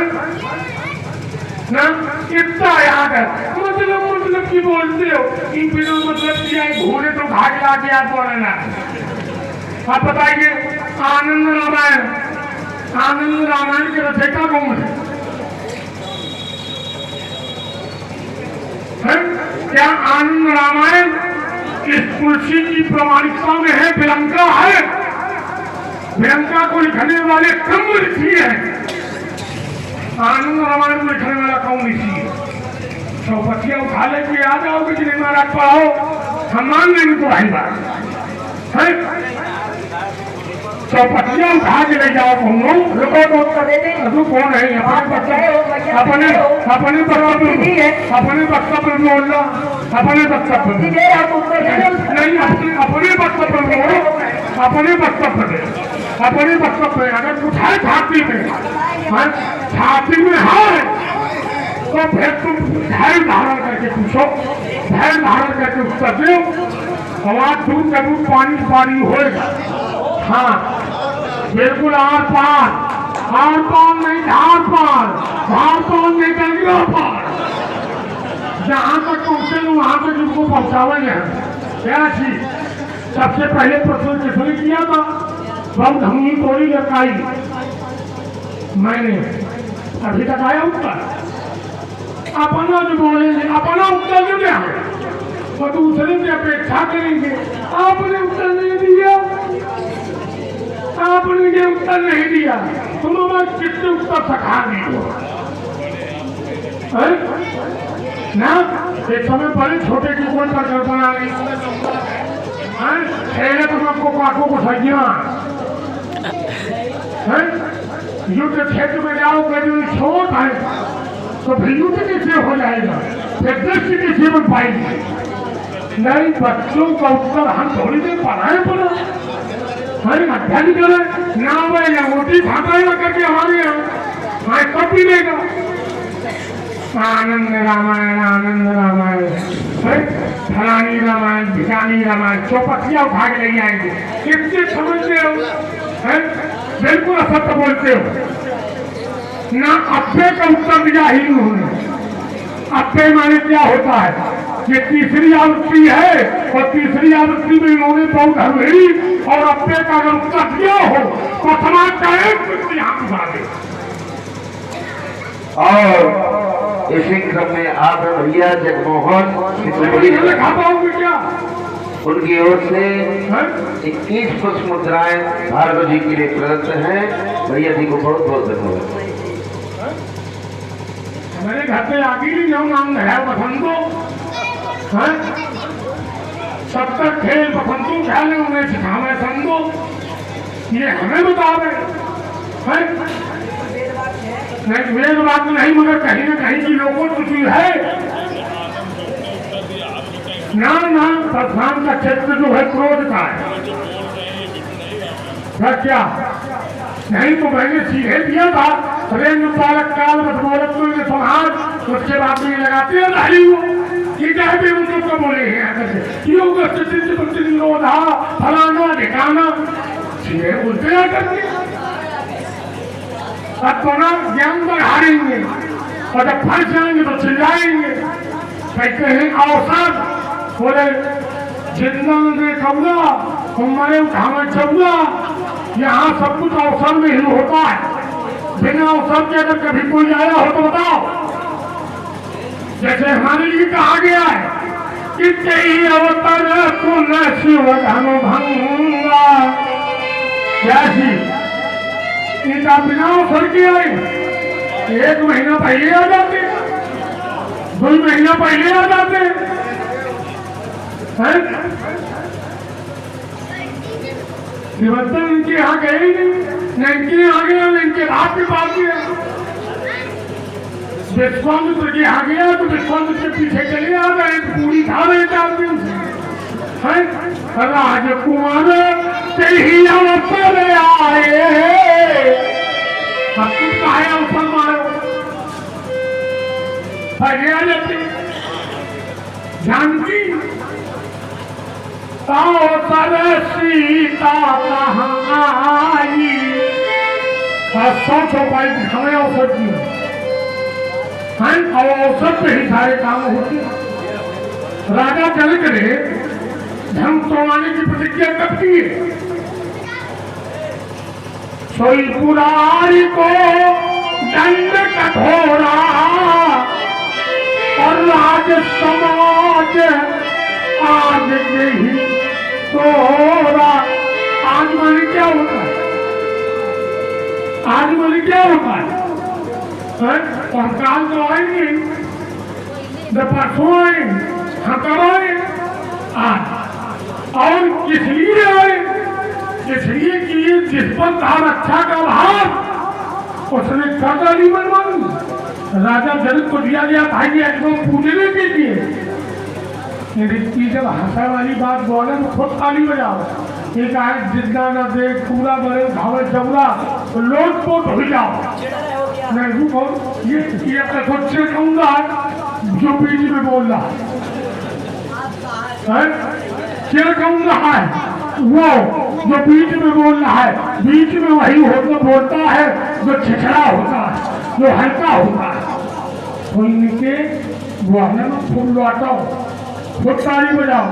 ना। इतना याद है, मतलब की बोलते हो, इन बिना मतलब की आए घूरे तो भाग ला के याद बोलना। आप बताइए, आनंद रामायण के रचयिता कौन है? क्या आनंद रामायण इस तुलसी की प्रमाणिकता में है? विलंका है, विलंका को लिखने वाले कम ऋषि है। आनंद रामायण को लिखने वाला कौन ऋषि है? चौपटिया उठा लेके आ जाओगे कि नहीं महाराज पढ़ाओ, हम मान लेंगे तो भाई बात है। चौपटिया उठा के ले जाओ, कौन कौन है अपने वक्तव्य बोलना, अपने वक्तव्य नहीं, अपने वक्तव्य अगर कुछ है छाती में है तो फिर तुम धैर्य धारण करके पूछो, धैर्य धारण करके उत्तर दो। हमारा दूध का दूध पानी होएगा। हाँ बिल्कुल, आर पार नहीं, धार पार नहीं, गंगा पार। जहाँ तक पहुँचे वहाँ तक इनको पहुँचावेंगे। क्या चीज सबसे पहले प्रश्न किसने किया था? बहुत धमनी तोड़ी लड़काई, मैंने अभी तक आया उत्तर। अपना जो बोलेंगे, अपना उत्तर जो क्या है, और दूसरे की अपेक्षा करेंगे। आपने उत्तर नहीं दिया, आपने ये उत्तर नहीं दिया, तुम हमारे कितने उत्तर सखा दिए ना। एक समय बड़े छोटे की कोई परिकल्पना नहीं, तुम आपको काटो को सैया युद्ध क्षेत्र में जाओगे, जो छोट है तो फिर युद्ध कैसे हो जाएगा, फिर दृष्टि कैसे बन पाएगी? नहीं, बच्चों का उत्तर हम थोड़ी देर पढ़ाए पड़ा, हमारे अध्ययन करें ना, वह अंगूठी खाता ना करके हमारे यहाँ कब भी देगा। आनंद रामायण फलानी रामायण, भिकानी रामायण, चौपटिया उठा के ले जाएंगे। कितने समझते हो? बिल्कुल असत्य बोलते हो ना। अब्बे का उत्तर दिया ही उन्होंने। अब्बे माने क्या होता है? ये तीसरी आवृत्ति है, और तीसरी आवृत्ति में इन्होंने बहुत हवेली और अब्बे का अगर उत्तर दिया हो तो समाज का एक व्यक्ति यहाँ उठा दे।
और इसी क्रम में आप भैया जगमोहन
लिखा पाओगे क्या?
उनकी ओर से 21 पुष्प मुद्राएं भार्गव जी के लिए प्रदत्त हैं। भैया जी को बहुत बहुत धन्यवाद।
मेरे घर पे आगे ही जाऊँ, नाम है बसंतो, 70 खेल बसंतों खेले उन्हें सिखावे संतो, ये हमें बता रहे हैं। मेरे बात नहीं, मगर कहीं न कहीं की लोगों को चीज है ना। प्रधान का क्षेत्र जो है क्रोध का है, क्या नहीं तो मैंने सीधे दिया था, रेंद्र पालक काल बदमौलत समाज, उसके बाद में लगाते हैं रही हो कि क्या भी उनको तो बोले हैं फलाना ठिकाना सीधे बोलते हैं करके अपना ज्ञान बढ़ाएंगे और जब फंस जाएंगे तो चिल्लाएंगे। कहीं अवसर बोले जिंदा में कबूला तुम्हारे उठाना चबूला, यहाँ सब कुछ अवसर में ही होता है। बिना अवसर के अगर कभी कोई आया हो तो बताओ। जैसे हमारे लिए कहा गया है कि कई अवतर पुनः शिव धन भंगा, जैसी इनका बिना अवसर के आए 1 महीना पहले आ जाते, 2 महीना पहले आ जाते हैं। निमंत्रण इनके यहाँ गए ही नहीं, न इनके यहाँ गया न इनके रात के पास गया। विश्वामित्र के यहाँ गया तो विश्वामित्र के पीछे चले आ गए, पूरी खा रहे 4 दिन से। राजकुमार से ही अवसर आए, अब तुम काहे अवसर मारो, पहले आ जाते। जानकी अवसर सीता कहाँ आई, सोचो भाई हमें अवसर की अवसर पे ही सारे काम होते। राजा जनक ने धर्म तोड़ने की प्रतिज्ञा कब की है? सोई पुरारी को दंड कठोरा और राज समाज आज नहीं तोड़ा। आज मन क्या होता है? आज मन क्या होता है? हम काल तो आएंगे, जब परसों आएंगे, हम कब आए आज, और किस लिए आए? इसलिए कि ये जिस पर था रक्षा का भार उसने कर डाली मनमानी। राजा जनक को दिया गया था कि आज को पूजने के लिए, लेकिन जब हंसा वाली बात बोले तो खुद ताली बजाओ। एक आए जितना न दे पूरा बड़े धावे जबरा लोट पोट हो जाओ। मैं रुको, ये खुद से कहूंगा जो बीच में बोल रहा है, क्या कहूंगा है वो जो बीच में बोल रहा है। बीच में वही होता बोलता है जो छिछड़ा होता है, जो हल्का होता है। तो इनके वो फूल लौटाओ, खूब ताली बजाओ,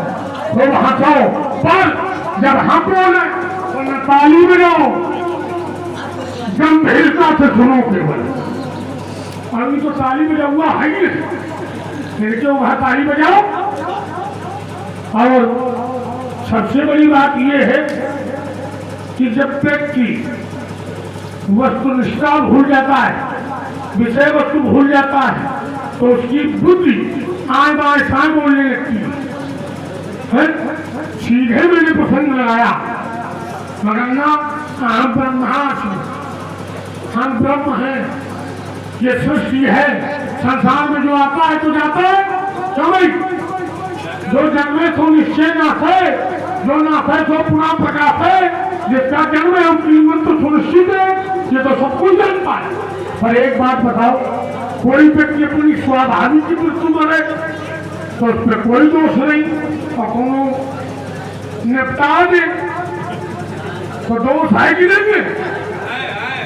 खूब हंसाओ, पर जब हम बोले तो न ताली बजाओ, गंभीरता से सुनो केवल। अभी तो ताली बजा हुआ है ही फिर क्यों वहां ताली बजाओ। और सबसे बड़ी बात यह है कि जब व्यक्ति वस्तुनिष्ठा भूल जाता है, विषय वस्तु भूल जाता है, तो उसकी बुद्धि आए बाएं साए बोलने लगती है। सीधे मैंने प्रसंग लगाया, मगर ना हम ब्रह्मास्मि, हम ब्रह्म है, ये सृष्टि है। संसार में जो आता है तो जाता है, क्यों भाई? जो जन्मे तो निश्चय नाथे, जो नाथे तो पुनः प्रकाश है। जिसका जन्म है उसकी मंत्र सुनिश्चित है, ये तो सब कुछ जानता है। पर एक बात बताओ, कोई व्यक्ति अपनी स्वाभाविक की मृत्यु मरे तो उस पर कोई दोष नहीं, और कोनो निपटा दे तो दोष है कि नहीं?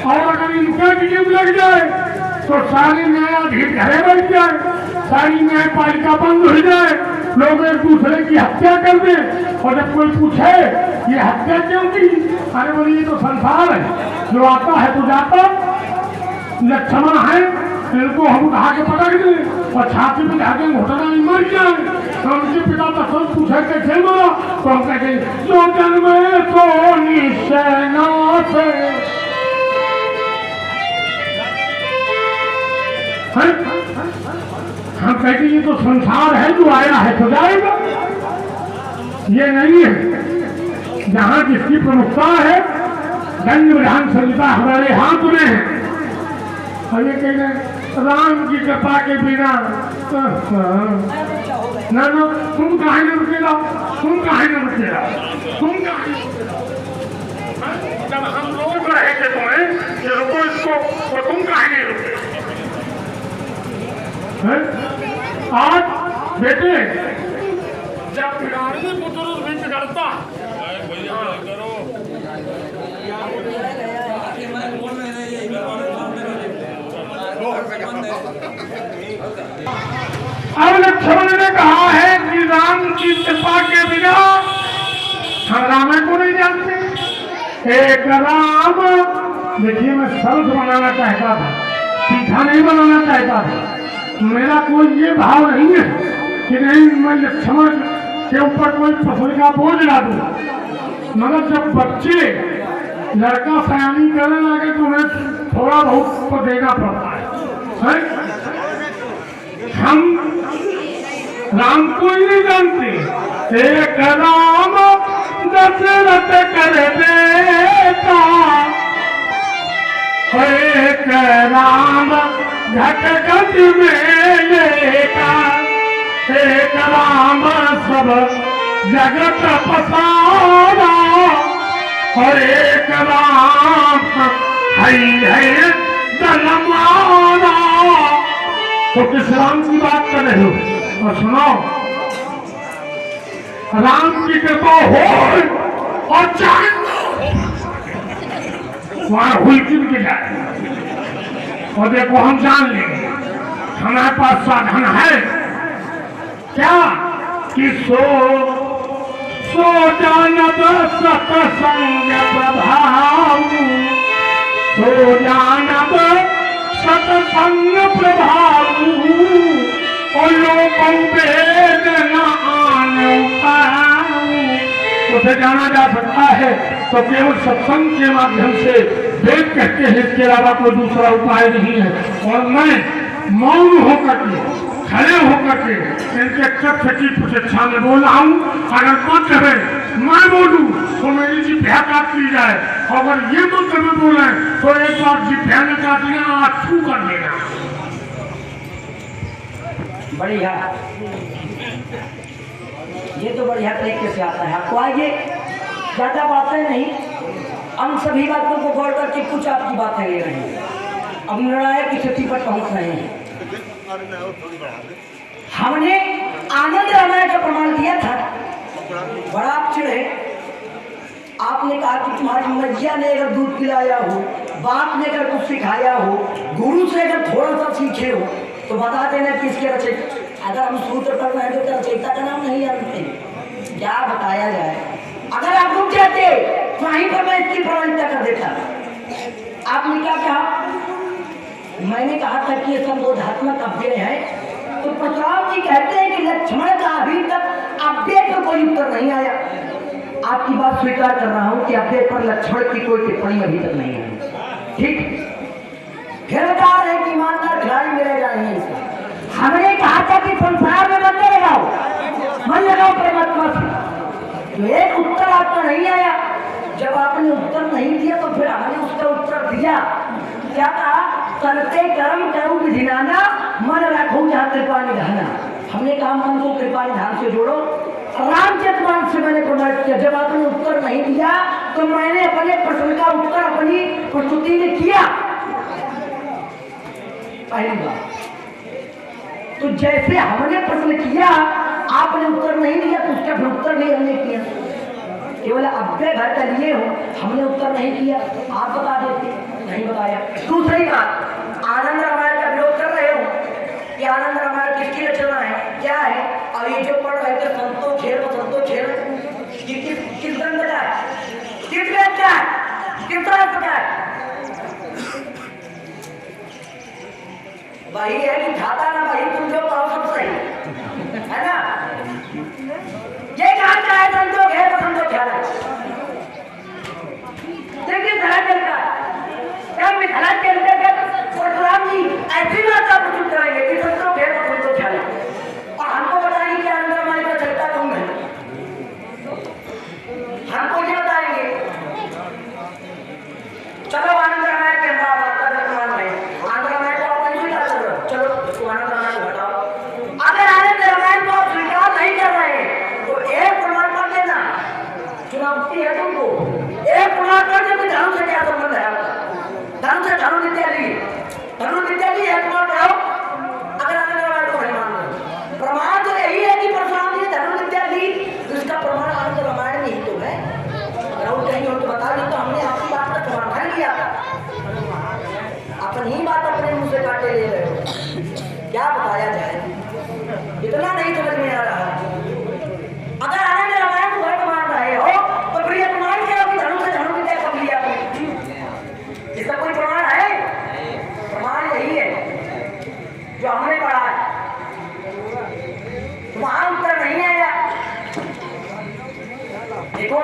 और अगर इनका नियम लग जाए तो सारी न्यायाधीश घरे बैठ जाए, सारी न्यायपालिका बंद हो जाए, लोग एक दूसरे की हत्या कर दे। और जब कोई पूछे ये हत्या क्यों की, अरे बोले ये तो संसार है, जो आता है तो जाता, लक्षण है, इनको हम उठा के पटक दें और छाती में जाके घुटना नहीं मर जाए। तो उनके पिता तो पूछे कैसे मरा, तो हम कहते जो जन्मे तो निश्चय नाथ। हम कहते ये तो संसार है, जो आया है तो जाएगा। ये नहीं है, जहाँ जिसकी प्रमुखता है। दंड विधान संहिता हमारे हाथ में है, और ये कह रहे राम की कृपा के बिना ना ना तुम काहे न रुकेला, तुम काहे न रुकेला, तुम काहे न रुकेला? जब हम रोक रहे थे तुम्हें कि रुको इसको, तो तुम काहे नहीं रुके? आज बेटे जब बिगाड़ने पुत्र भी बिगड़ता अब लक्ष्मण ने कहा है कि राम की कृपा के बिना हम रामायण को नहीं जानते। एक राम, देखिए मैं सरल बनाना चाहता था, सीधा नहीं बनाना चाहता था। मेरा कोई ये भाव नहीं है कि नहीं मैं लक्ष्मण के ऊपर कोई फसल का बोझ ला दूं, मगर जब बच्चे लड़का सयानी करने लगे तो उन्हें थोड़ा बहुत तो देना पड़ता है। हम राम को ही नहीं जानते। एक राम दशरथ कर देता, एक राम घटघट में लेता, एक राम सब जगत पसारा, और एक राम है दलमारा। तो किस राम की बात कर रहे हो? और सुनो, राम की कृपा हो और चाहे वहां हुलकिन के जाए, और देखो हम जान लेंगे हमारे पास साधन है क्या कि सो जानब सतसंग प्रभाव, सो जानब सतसंग प्रभाव, और लोगों वेद न आने उसे जाना जा सकता है तो केवल सत्संग के माध्यम से वेद कहते हैं, इसके अलावा कोई दूसरा उपाय नहीं है। और मैं मौन होकर के, खड़े होकर के इनके कथ्य की प्रशिक्षा में बोल रहा हूँ। अगर कुछ है मैं बोलूँ तो मेरी जिभ्या काट ली जाए, अगर ये कुछ में बोले तो एक बार जिभ्या में काट लेना, आछू कर लेना।
बढ़िया, ये तो बढ़िया तरीके से आता है। आपको आइए, ज्यादा बातें नहीं, हम सभी बातों को गौर करके कुछ आपकी बातें ले रहे हैं। अब निर्णायक की स्थिति पर पहुंच रहे हैं। हमने आनंद रामायण का प्रमाण दिया था, बड़ा आप चिढ़े। आपने कहा कि तुम्हारी मैया ने अगर दूध पिलाया हो, बाप ने अगर कुछ सिखाया हो, गुरु से अगर थोड़ा सा सीखे हो तो बता देना कि इसके रचयिता। अगर हम सूत्र पढ़ रहे हैं तो रचयिता का नाम नहीं जानते, क्या बताया जाए? अगर आप रुक जाते वहीं पर मैं इसकी प्रमाणिकता कर देता। आपने क्या कहा? मैंने कहा था कि ये संबोधात्मक अव्यय है, तो परशुराम जी कहते हैं कि लक्ष्मण का अभी तक अव्यय का कोई उत्तर नहीं आया। आपकी बात स्वीकार कर रहा हूं कि अव्यय पर लक्ष्मण की कोई टिप्पणी अभी तक नहीं आई। ठीक, फिर बता रहे हैं कि ईमानदार खिलाड़ी मिलेगा नहीं। हमने कहा था कि संसार में मन लगाओ परमात्मा से। तो एक उत्तर आपका नहीं आया। जब आपने उत्तर नहीं दिया तो फिर हमने उसका उत्तर दिया। क्या कहा? करते कर्म करूं विधिनाना, मन रखो जहाँ कृपा निधाना। हमने कहा मन को कृपा निधान से जोड़ो। रामचरितमानस से मैंने प्रमाणित किया। जब आपने उत्तर नहीं दिया तो मैंने अपने प्रश्न का उत्तर अपनी प्रस्तुति में किया। पहली बात तो जैसे हमने प्रश्न किया, आपने उत्तर नहीं दिया तो उसका फिर उत्तर नहीं हमने किया। केवल अव्यय भर कर लिए हो, हमने उत्तर नहीं किया, आप बता देते, नहीं बताया। दूसरी बात, आनंद रामायण का विरोध कर रहे हो कि आनंद रामायण किसकी रचना है, क्या है? और ये जो पढ़ रहे थे संतो खेल किस ग्रंथ का है, किस ग्रंथ का है, किस ग्रंथ का है? वही है कि खाता ना वही तुम जो कहो सब सही है ना। ये कहा है संतोष है तो संतोष है। देखिए धरा चलता है मिथिला के अंतर्गत परशुराम जी ऐसी बात आप प्रस्तुत करेंगे कि संतोष है तो संतोष है, और हमको बताएंगे कि आनंद रामायण का चलता कौन है, हमको ये बताएंगे। चलो आनंद रामायण के अंदर बात कर समझती है तुमको? एक प्रमाण कर दे कि धर्म से क्या संबंध है आपका? धर्म से धर्म विद्या ली, धर्म विद्या ली, एक प्रमाण पढ़ाओ। अगर आने वाले को नहीं मान प्रमाण तो यही है कि परशुराम जी धर्म विद्या ली, जिसका प्रमाण आनंद रामायण में ही तो है। अगर और कहीं हो तो बता दो, तो हमने आपकी बात का समाधान किया था। अपनी बात अपने मुंह से काटे ले रहे हो, क्या बताया जाए? इतना नहीं समझ में आ रहा। अगर आनंद रामायण को गलत मान रहे हो तो फिर ये प्रमाण क्या हो कि धर्म से धर्म विद्या कब लिया आपने? इसका कोई प्रमाण है? प्रमाण यही है जो हमने पढ़ा है। वहां उत्तर नहीं आया। देखो,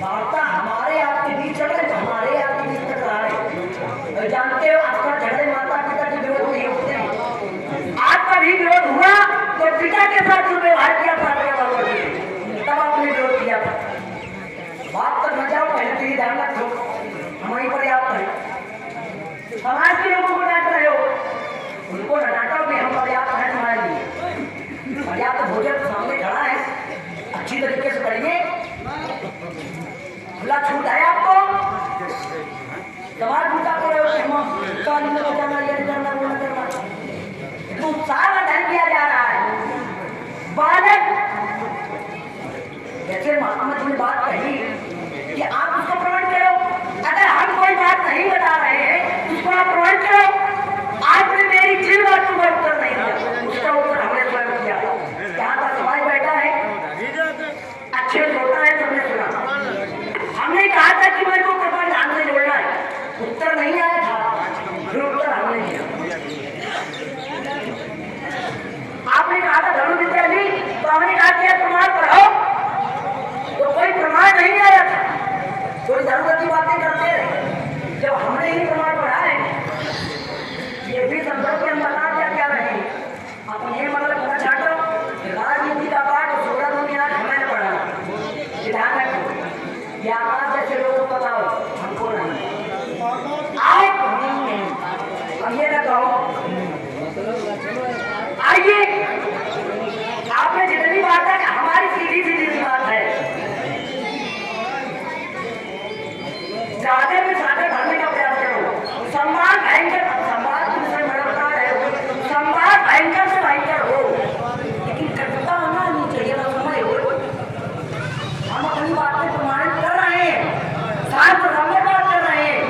वार्ता हमारे आपके बीच चल रहे, हमारे आपके बीच तक रहा है। जानते हो आजकल झगड़े माता पिता के विरोध नहीं होते हैं। आपका भी विरोध हुआ तो पिता के साथ जो व्यवहार किया था तब आपने विरोध किया था। बात तक न जाओ, पहले तो ये ध्यान रखो, हम वहीं पर्याप्त है। समाज के लोगों को डांट रहे हो, उनको न डांटो कि हम पर्याप्त है तुम्हारे लिए। पर्याप्त भोजन सामने खड़ा है, अच्छी तरीके से करिए। खुला छूट है आपको। समाज झूठा कर रहे हो कि हम कानून में बचाना, ये करना, वो न करना। तो उत्साह का धन किया जा रहा है। बालक जैसे महात्मा जी ने बात कही कि आप उसको प्रमाण करो। अगर हम कोई बात नहीं बता रहे हैं उसको आप प्रमाण करो। आपने मेरी जिन बातों का उत्तर नहीं दिया, उसका उत्तर हमने स्वयं दिया। यहाँ पर समाज बैठा है, अच्छे छोटा है, सबने सुना। हमने कहा था कि मेरे को कृपा ध्यान से जोड़ना है, उत्तर नहीं आया था, फिर उत्तर हमने दिया। आपने कहा था धर्म विद्या ली, तो हमने कहा कि प्रमाण पढ़ाओ, तो कोई प्रमाण नहीं आया था। कोई जरूरत की बातें करते रहे। जब हमने ही प्रमाण पढ़ा है, ये भी समझो कि हम बता क्या क्या रहे। आप ये मतलब पता चाटो, राजनीति का पाठ सोलह दुनिया हमें पढ़ा। ध्यान रखो, ये आवाज जैसे लोगों को बताओ, हमको नहीं। आप अब ये ना कहो, आइए आपने जितनी बात है हमारी सीधी सीधी बात है। ज्यादा में ज्यादा भरने का प्रयास करो। संवाद भयंकर, संवाद की विषय बड़ा बता रहे हो, संवाद भयंकर से भयंकर हो, लेकिन कटुता होना नहीं चाहिए ना। समय हो, हम अपनी बात में प्रमाणित कर रहे हैं, साथ में बात कर रहे हैं।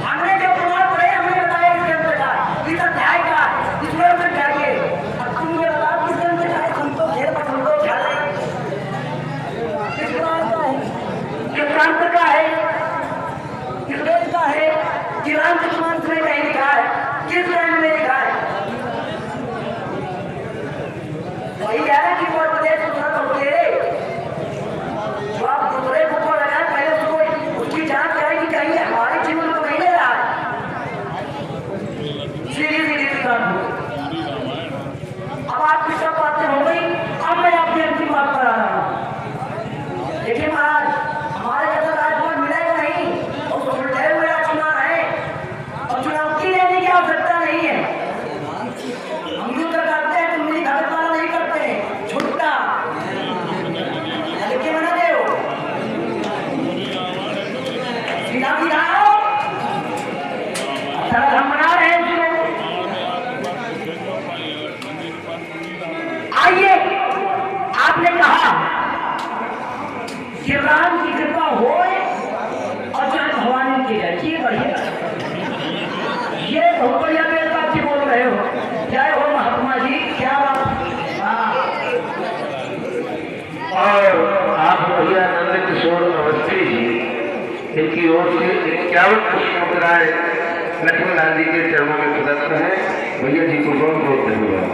हमने जो प्रमाण पढ़े हमने बताया इस ग्रंथ का, इस अध्याय का, इस ग्रंथ में जाइए। अब तुम ये बताओ किस ग्रंथ में जाए, संतोष है पर संतोष है किस पुराण का है, किस ग्रंथ का है, किस वेद का है, कि रामचरितमानस में कहीं लिखा है, किस ग्रंथ में लिखा है? वही है ना कि कोई प्रदेश दूसरा को दे रहे, जो आप दूसरे को लगाए पहले उसको उसकी जांच करें कि कहीं हमारे जीवन को नहीं ले रहा है। सीधी सीधी अब आपकी सब बातें हो गई। अब मैं अपनी अंतिम बात पर आ रहा हूँ। देखिए महाराज, हमारे जैसा राजकुमार मिलेगा नहीं, और सुलझे हुए राजकुमार है, और चुनौती लेने की आवश्यकता नहीं है। हम युद्ध करते हैं, तुम मेरी भगत माला नहीं करते हैं, छुट्टा लेके बना दे हो, सीधा सीधा आओ। हम बना रहे हैं उसको। आइए, आपने कहा कि राम की कृपा हो और जय भवानी की जय। ये बढ़िया, ये बहुत बढ़िया मेरे बात की बोल रहे हो। जय हो महात्मा जी, क्या बात।
और आप भैया नंद किशोर अवस्थी जी, इनकी ओर से 51 पुष्पोत्तराएं लक्ष्मणलाल जी के चरणों में प्रदत्त है। भैया जी को बहुत बहुत धन्यवाद।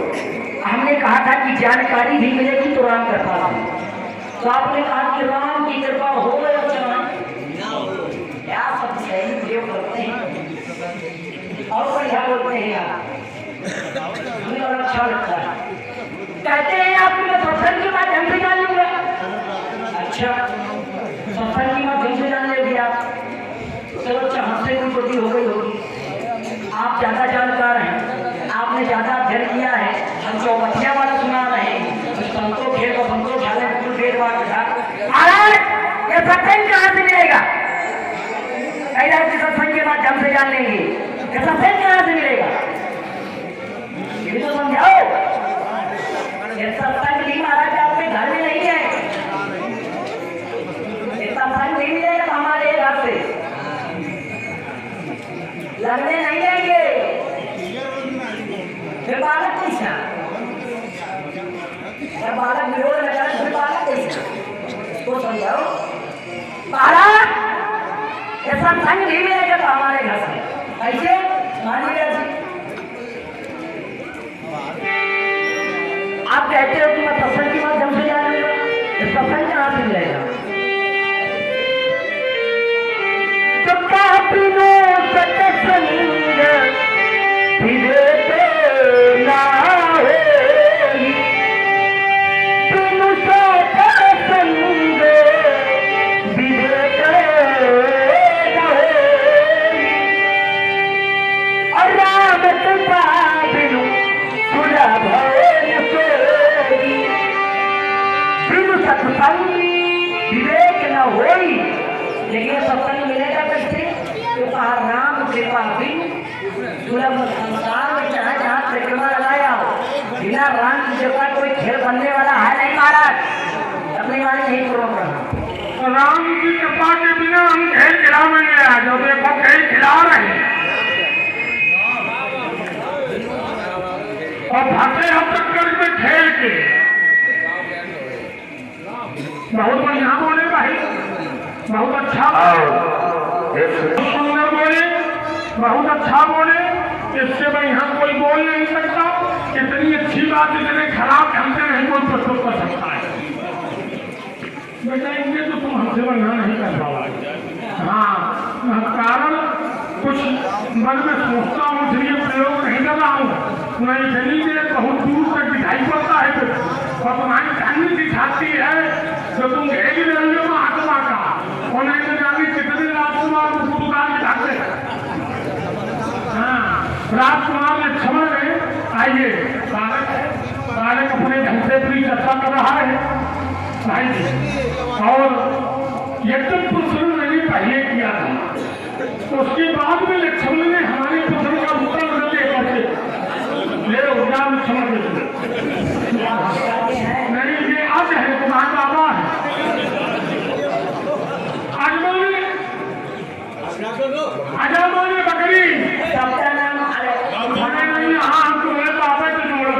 हमने कहा था कि जानकारी भी मिलेगी तो राम कृपा है, तो आपने कहा कि राम की कृपा हो गई। क्या सब सही प्रयोग करते हैं और बढ़िया बोलते हैं आप, हमें और अच्छा लगता है। कहते हैं आपको मैं सत्संग के माध्यम से जान लूंगा। अच्छा, सत्संग के माध्यम से जान लोगे आप, चलो अच्छा, हमसे कोई गलती हो गई होगी। आप ज्यादा जानकार हैं, आपने ज्यादा अध्ययन किया है, हम चौपटिया वाला सुना रहे हैं, संतों खेल को संतों खेल महाराज, ये सत्संग का माध्यम से जान लेंगे कि सत्संग कहाँ से मिलेगा। ये तो समझाओ, ये सत्संग नहीं महाराज आपके घर में नहीं है, ये सत्संग नहीं मिलेगा तो हमारे घर से लगने नहीं देंगे। फिर बालक कैसा, जब बालक विरोध लगा फिर बालक कैसा, इसको समझाओ। बालक ये सत्संग नहीं मिलेगा तो हमारे घर से कैसे मानिएगा जी। आप कहते हो कि मैं सत्संग के माध्यम से जान लूंगा, ये सत्संग कहाँ से मिलेगा। तो कापिनो सत्संग विवेक ना होई, बिनु सत्संग विवेक ना होई, और राम कृपा बिनु सुलभ सोई, बिनु सत्संग विवेक न होई। लेकिन सत्संग मिलेगा कैसे, तो कहा राम कृपा बिनु सुलभ संसार में जहाँ जहाँ परिक्रमा लगाया हो, बिना राम की कृपा कोई खेल बनने वाला है नहीं महाराज। अपनी वाणी नहीं पूर्ण करना,
राम की कृपा के बिना हम खेल खिलावेंगे। आज जो देखो खेल खिला रहे हैं और भागे हम चक्कर में खेल के बहुत बढ़िया बोले भाई, बहुत अच्छा सुंदर बोले, बहुत अच्छा बोले। इससे बढ़िया कोई बोल नहीं सकता। इतनी अच्छी बात इतने खराब ढंग से नहीं कोई प्रस्तुत कर सकता है। बेटा इनके तो तुम हमसे बढ़िया नहीं कर पाओगे। हाँ, कारण कुछ मन में सोचता हूँ इसलिए प्रयोग नहीं कर रहा हूँ। मैं इसलिए बहुत दूर तक दिखाई पड़ता है और तुम्हारी कहानी दिखाती है तो तुम भेज रहे हो महात्मा का, और नहीं तो जाने कितने राजकुमार पुरस्कार दिखाते हैं। हाँ, राजकुमार लक्ष्मण में आइए, बालक अपने ढंग से अपनी चर्चा कर रहा है भाई जी। और यज्ञ प्रश्न मैंने पहले किया था, उसके बाद में लक्ष्मण ने हमारे प्रश्न का उत्तर लेकर ले उद्या लक्ष्मण नहीं, ये आज है तुम्हारा बाबा है। अजमा ने बकरी
सबका नाम
नहीं, हाँ तुम्हारे बाबा के जोड़ो।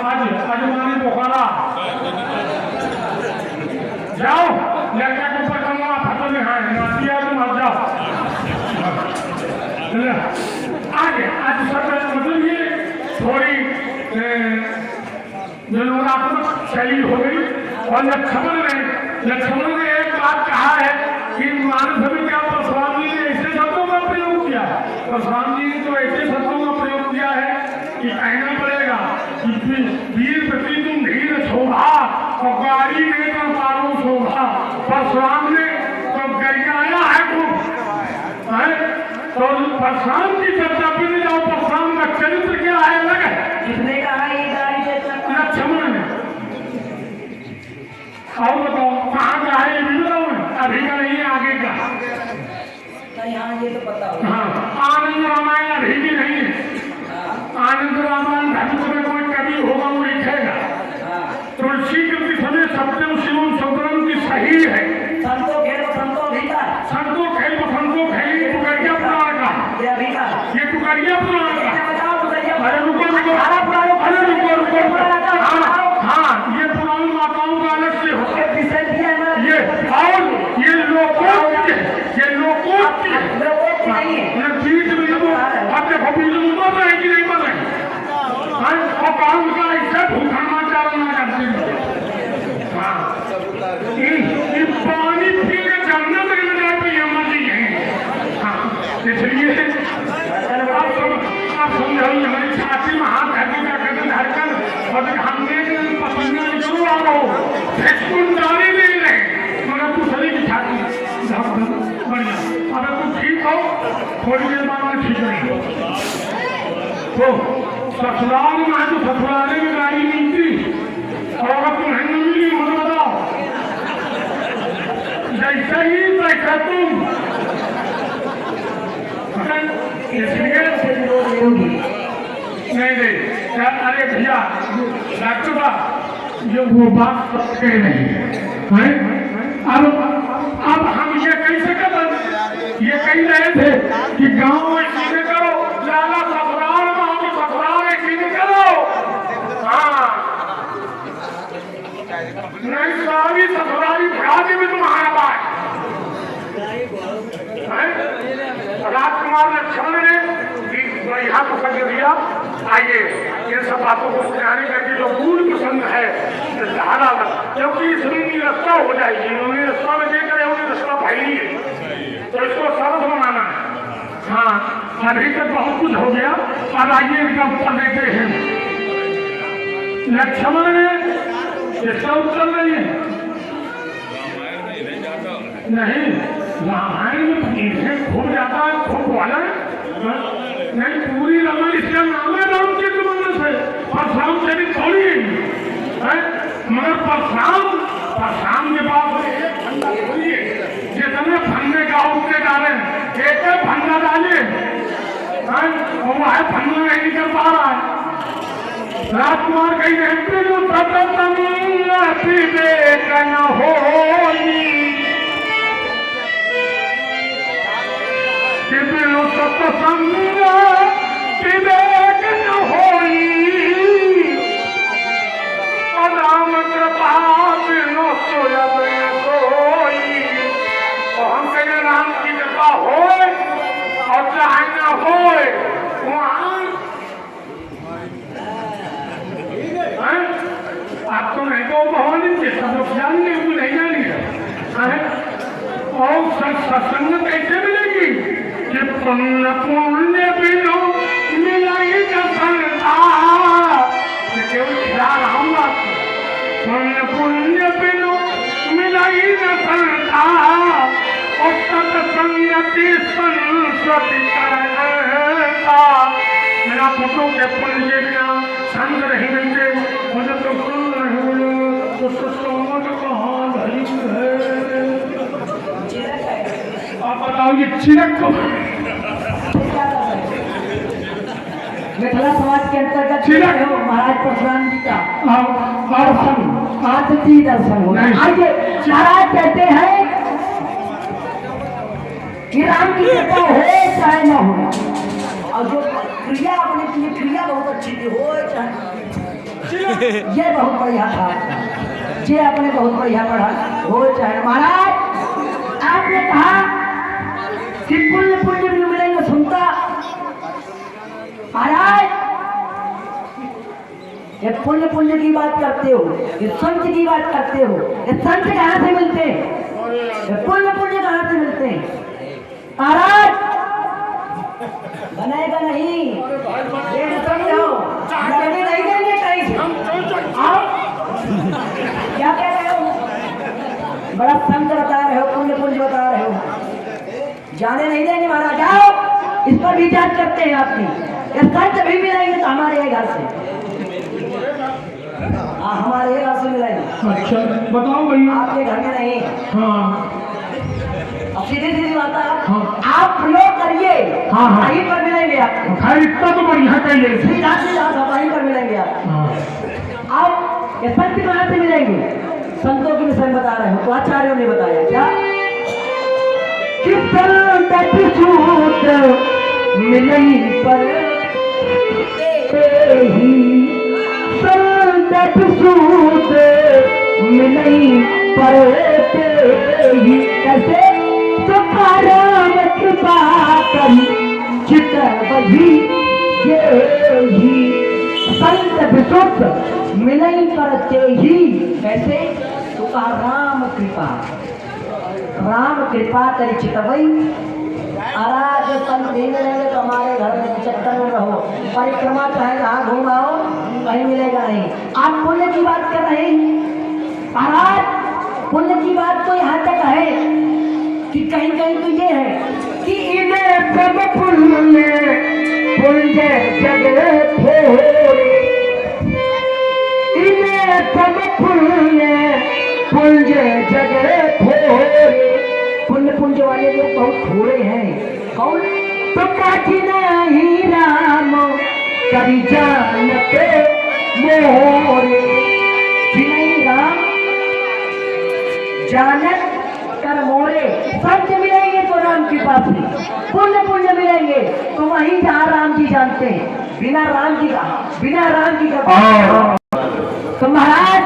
आज अजमा ने पुकारा, जाओ लड़का के ऊपर कमा फटो में है नातिया तुम आ जाओ। आगे आज सब मतलब ये थोड़ी विनोदात्मक शैली हो गई। और लक्ष्मण ने एक बात कहा है कि मानव में क्या परशुराम जी ने ऐसे शब्दों का प्रयोग किया है। परशुराम जी ने तो ऐसे शब्दों का प्रयोग किया है कि कहना पड़ेगा कि वीर प्रति तुम धीर शोभा और गाड़ी में तो पारो शोभा। परशुराम ने तो गरियाया है खूब, तो परशुराम की चर्चा पे नहीं जाओ। परशुराम का चरित्र क्या है अलग है।
किसने कहा ये गाड़ी से
लक्ष्मण ने। और बताओ कहाँ का है ये भी बताओ, अभी का नहीं है आगे का।
हाँ ये तो पता हो।
हाँ, आनंद रामायण अभी भी नहीं है। आनंद रामायण धर्म में कोई कवि होगा वो लिखेगा। तुलसी कृति समय सत्यम शिवम शंकरम की सही है।
संतो खेल संतो भीतर,
संतो खेल बसंतो खेल, ये टुकड़िया पुराण का,
ये अभी का
ये टुकड़िया पुराण का।
बताओ तो सही है।
अरे रुको रुको, अरे रुको, हाँ ये पुरानी माताओं का अलग से होता है ये। और ये लोकोक्ति, ये लोकोक्ति
नहीं है।
ये बीच में वो अब देखो बीच में मर रहे कि नहीं मर रहे। और काम का ऐसा भूखा चालना करते हैं। हाँ, ये पानी पी के जानना नहीं जाए ये मर्जी है। हाँ, इसलिए आप समझाइए हमारी छाती में हाथ धरने का कदम धड़कन और हमने पसीना जरूर आ रहा हो जारी नहीं रहे मगर तू शरीर की छाती बढ़िया। अगर तू ठीक हो थोड़ी देर बाद में ठीक नहीं हो तो ससुराल में तो ससुराले में गाड़ी मिलती और अगर तुम्हें नहीं मिली मुझे बताओ जैसे ही वैसा तुम इसलिए
से विरोध नहीं होगी।
नहीं नहीं अरे भैया डॉक्टर साहब ये वो बात कह रही है अब हम ये कैसे कर ये कह रहे थे कि गांव में सीधे करो लाला ससुराल में हम ससुराल में सीधे करो हाँ नहीं सारी ससुराली भगा दी भी तुम्हारा बात राजकुमार लक्ष्मण ने यहाँ पसंद दिया आइए इन सब बातों को सुनाने करके जो मूल पसंद है धारा क्योंकि इसमें रास्ता हो जाएगी उन्हें रास्ता में देकर उन्हें रास्ता फैली है तो इसको सरल बनाना है हाँ अभी तक बहुत कुछ हो गया अब आइए इसका उत्तर देते हैं लक्ष्मण ने इसका उत्तर नहीं है नहीं रामायण में पीछे खूब जाता है खूब वाला नहीं पूरी रामायण इसका नाम है राम के जमाने से परशुराम चरित थोड़ी है मगर परशुराम के पास एक फंदा थोड़ी है जितने फंदे का उसने डाले एक फंदा डाले वो है फंदा नहीं निकल पा रहा है राजकुमार कही रहते जो सततम विवेक न होई बिनु सत्संग विवेक न होई राम कृपा बिनु सोयब सोई और हम कहें राम की कृपा होए और चाहे न होए वहाँ आप तो नहीं तो भवानी के सब लोग जानेंगे वो नहीं जानेंगे और सत्संग कैसे मिलेगी कि पुण्य पुण्य बिनु मिलाई न संता केवल ख्याल आऊंगा पुण्य पुण्य बिनु मिलाई न संता और सत्संगति संस्कृति करता मेरा पुत्रों के पुण्य के बिना संग नहीं मिलते मुझे तो सुन रहे हो तो सत्संग कहाँ धरी है आप बताओ ये चिरक को
मिथिला समाज के अंतर्गत
चिरक
महाराज परशुराम जी का
और हम
आरती दर्शन हो
नहीं।
आइए महाराज कहते हैं कि राम की कृपा हो चाहे न हो और जो क्रिया अपने की क्रिया बहुत अच्छी थी हो चाहे ये बहुत बढ़िया था ये आपने बहुत बढ़िया पढ़ा हो चाहे महाराज आपने कहा कि पुण्य पुण्य भी मिलेंगे सुनता महाराज ये पुण्य पुण्य की बात करते हो ये संत की बात करते हो ये संत कहाँ से मिलते हैं ये पुण्य पुण्य कहाँ से मिलते हैं महाराज बनेगा नहीं ये समझो लगने नहीं देंगे कहीं आओ क्या कह रहे हो बड़ा संत बता रहे हो पुण्य पुण्य बता रहे हो जाने नहीं देंगे महाराज आओ इस पर विचार करते हैं आपकी ये संत भी मिलेंगे तो हमारे घर से हाँ हमारे घर से मिलेंगे
अच्छा बताओ भैया
आपके घर में नहीं
हाँ
सीधी सीधी बात है
हाँ।
आप प्रयोग करिए
हाँ, हाँ।
वहीं पर मिलेंगे आपको
खैर इतना तो बढ़िया कहिए
सीधा सीधा वहीं पर मिलेंगे आप
हाँ
आप ये संत कहाँ से मिलेंगे संतों के विषय में बता रहे हो तो आचार्यों ने बताया क्या कि संत सूत मिलई पर ही संत सूत मिलई पर ही कैसे तुकाराम कृपा करी चित बधी ये ही संत विशुद्ध मिलई करते ही कैसे तुकाराम कृपा राम कृपा करी चितवई आराज संत भी मिलेंगे तो हमारे घर में चक्कर में रहो परिक्रमा चाहे जहाँ घूमाओ कहीं मिलेगा नहीं आप पुण्य की बात कर रहे हैं महाराज पुण्य की बात तो यहाँ तक है कि कहीं कहीं तो ये है कि इन्हें सब पुण्य पुण्य जगह थोड़े इन्हें सब पुण्य पुण्य जगह थोड़े पुण्य पुण्य वाले लोग बहुत थोड़े हैं कौन तो काटिना ही राम करी जानते मोरे जी नहीं राम जानत कर मोरे। संत मिलेंगे तो राम के पास ही, पुण्य पुण्य मिलेंगे तो वहीं जहाँ राम जी जानते हैं। बिना राम जी का तो महाराज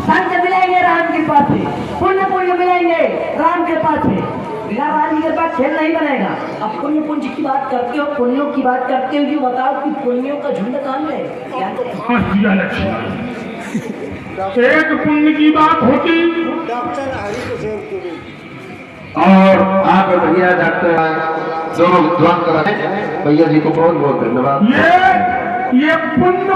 संत मिलेंगे राम के पास से, पुण्य पुण्य मिलेंगे राम के पास से। बिना राम जी के पास खेल नहीं बनेगा। अब पुण्य पुण्य की बात करते हो, पुण्यों की बात करते हो, ये बताओ कि पुण्यों का झुंड कहाँ है?
एक पुण्य की बात होती
डॉक्टर हरि को सेव करें।
और आप भैया डॉक्टर दोनों विद्वान कराए भैया जी को बहुत बहुत धन्यवाद।
ये पुण्य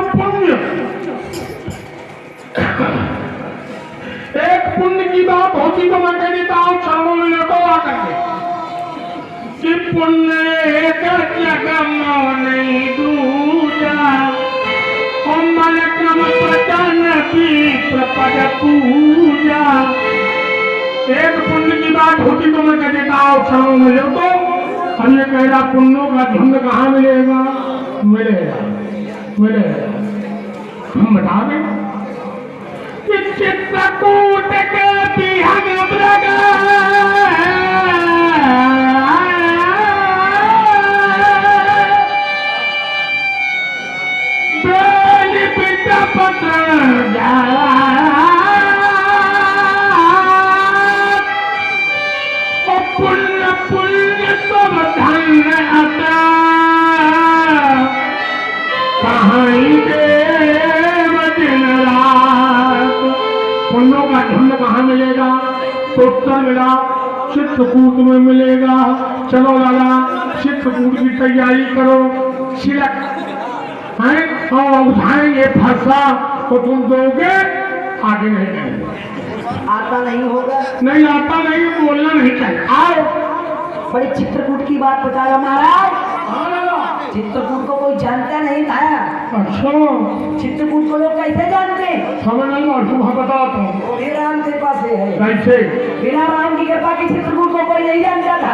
एक पुण्य की बात होती तो मैं कह देता हूँ चरणों में लेटो आकर के कि पुण्य कर नहीं दूजा और मन क्रम पतन की प्रपद पूजा। एक पुण्य की बात होती तो मैं कह देता हूँ चरणों में लेटो। हम ये कह रहा पुण्यों का झुंड कहाँ मिलेगा? मिलेगा हम बता दें चित्रकूट के बिहंग मृग बेल पिता पत्र पुण्य पुण्य सब धन अता कहीं देव दिन रात। पुण्यों का झुंड कहाँ मिलेगा? तो उत्तर मिला चित्रकूट में मिलेगा। चलो दादा चित्रकूट की तैयारी करो, सिलक हैं और उठाएंगे फरसा तो तुम दोगे, आगे नहीं जाएंगे।
आता नहीं होगा,
नहीं आता नहीं, बोलना नहीं चाहिए।
आओ बड़ी चित्रकूट की बात बताया महाराज। चित्रकूट को कोई जानता नहीं था।
अच्छा
चित्रकूट को लोग कैसे जानते?
समझ नहीं मालूम, बताता हूँ।
वो भी राम के पास है।
कैसे?
बिना राम की कृपा की चित्रकूट को कोई नहीं जानता था।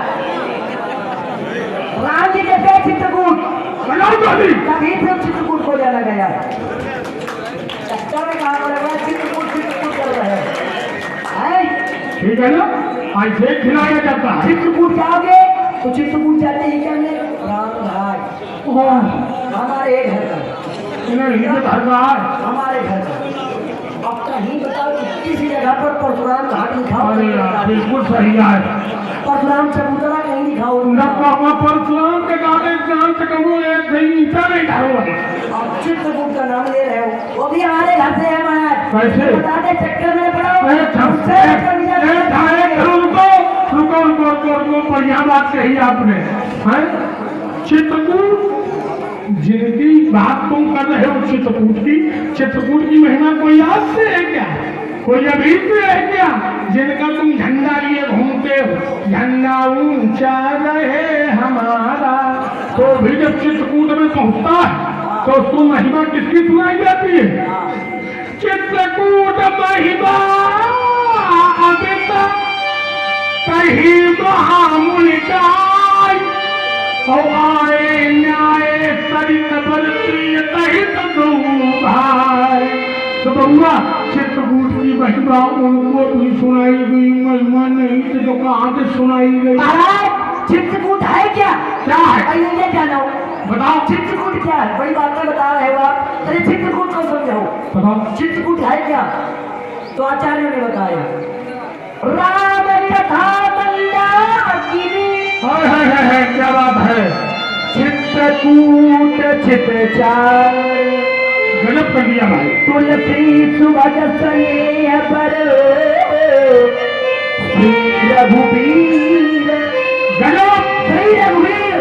राम जी के पे चित्रकूट कभी से चित्रकूट को जाना गया। चक्कर में कहा बोले चित्रकूट कर रहे हैं।
ठीक है ना, ऐसे खिलाया जाता है।
चित्रकूट जाओगे तो चित्रकूट जाते ही क्या मिले? राम घाट हमारे घर का, हमारे घर का। अब कहीं बताओ किसी जगह पर परशुराम घाट लिखाओ?
बिल्कुल सही है।
परशुराम चबूतरा कहीं लिखाओ?
परशुराम के गाने जान से कहूँ एक ईटा नहीं ढालो।
अब चित्रकूट का नाम ले रहे हो, वो भी हमारे घर से है महाराज।
कैसे?
बताते चक्कर में पड़ो।
रुको बढ़िया बात कही आपने। चित्रकूट जिनकी बात तुम कर रहे हो चित्रकूट की महिमा कोई याद से है क्या? कोई अभी से है क्या? जिनका तुम झंडा लिए घूमते हो, झंडा ऊंचा रहे हमारा, तो भी जब चित्रकूट में पहुंचता है तो उसको महिमा किसकी सुनाई जाती है? चित्रकूट महिमा अमिता कहीं महामुनि गाय और आए न्याय सरित बल प्रिय कहीं तो भाई। तो बउआ चित्रकूट की महिमा उनको भी सुनाई गई, महिमा नहीं तो कहाँ से सुनाई गई?
चित्रकूट है क्या?
क्या है?
पहले ये जानो,
बताओ
चित्रकूट क्या है? बड़ी बातें बता रहे हो आप। अरे चित्रकूट को समझाओ,
बताओ
चित्रकूट है क्या? तो आचार्यों ने बताया राम कथा मंदाकिनी।
क्या बात है?
चित्रकूट चित्रचार
गजब कर दिया भाई।
तुलसी सुभग स्नेह पर श्री रघुवीर।
गजब
श्री रघुवीर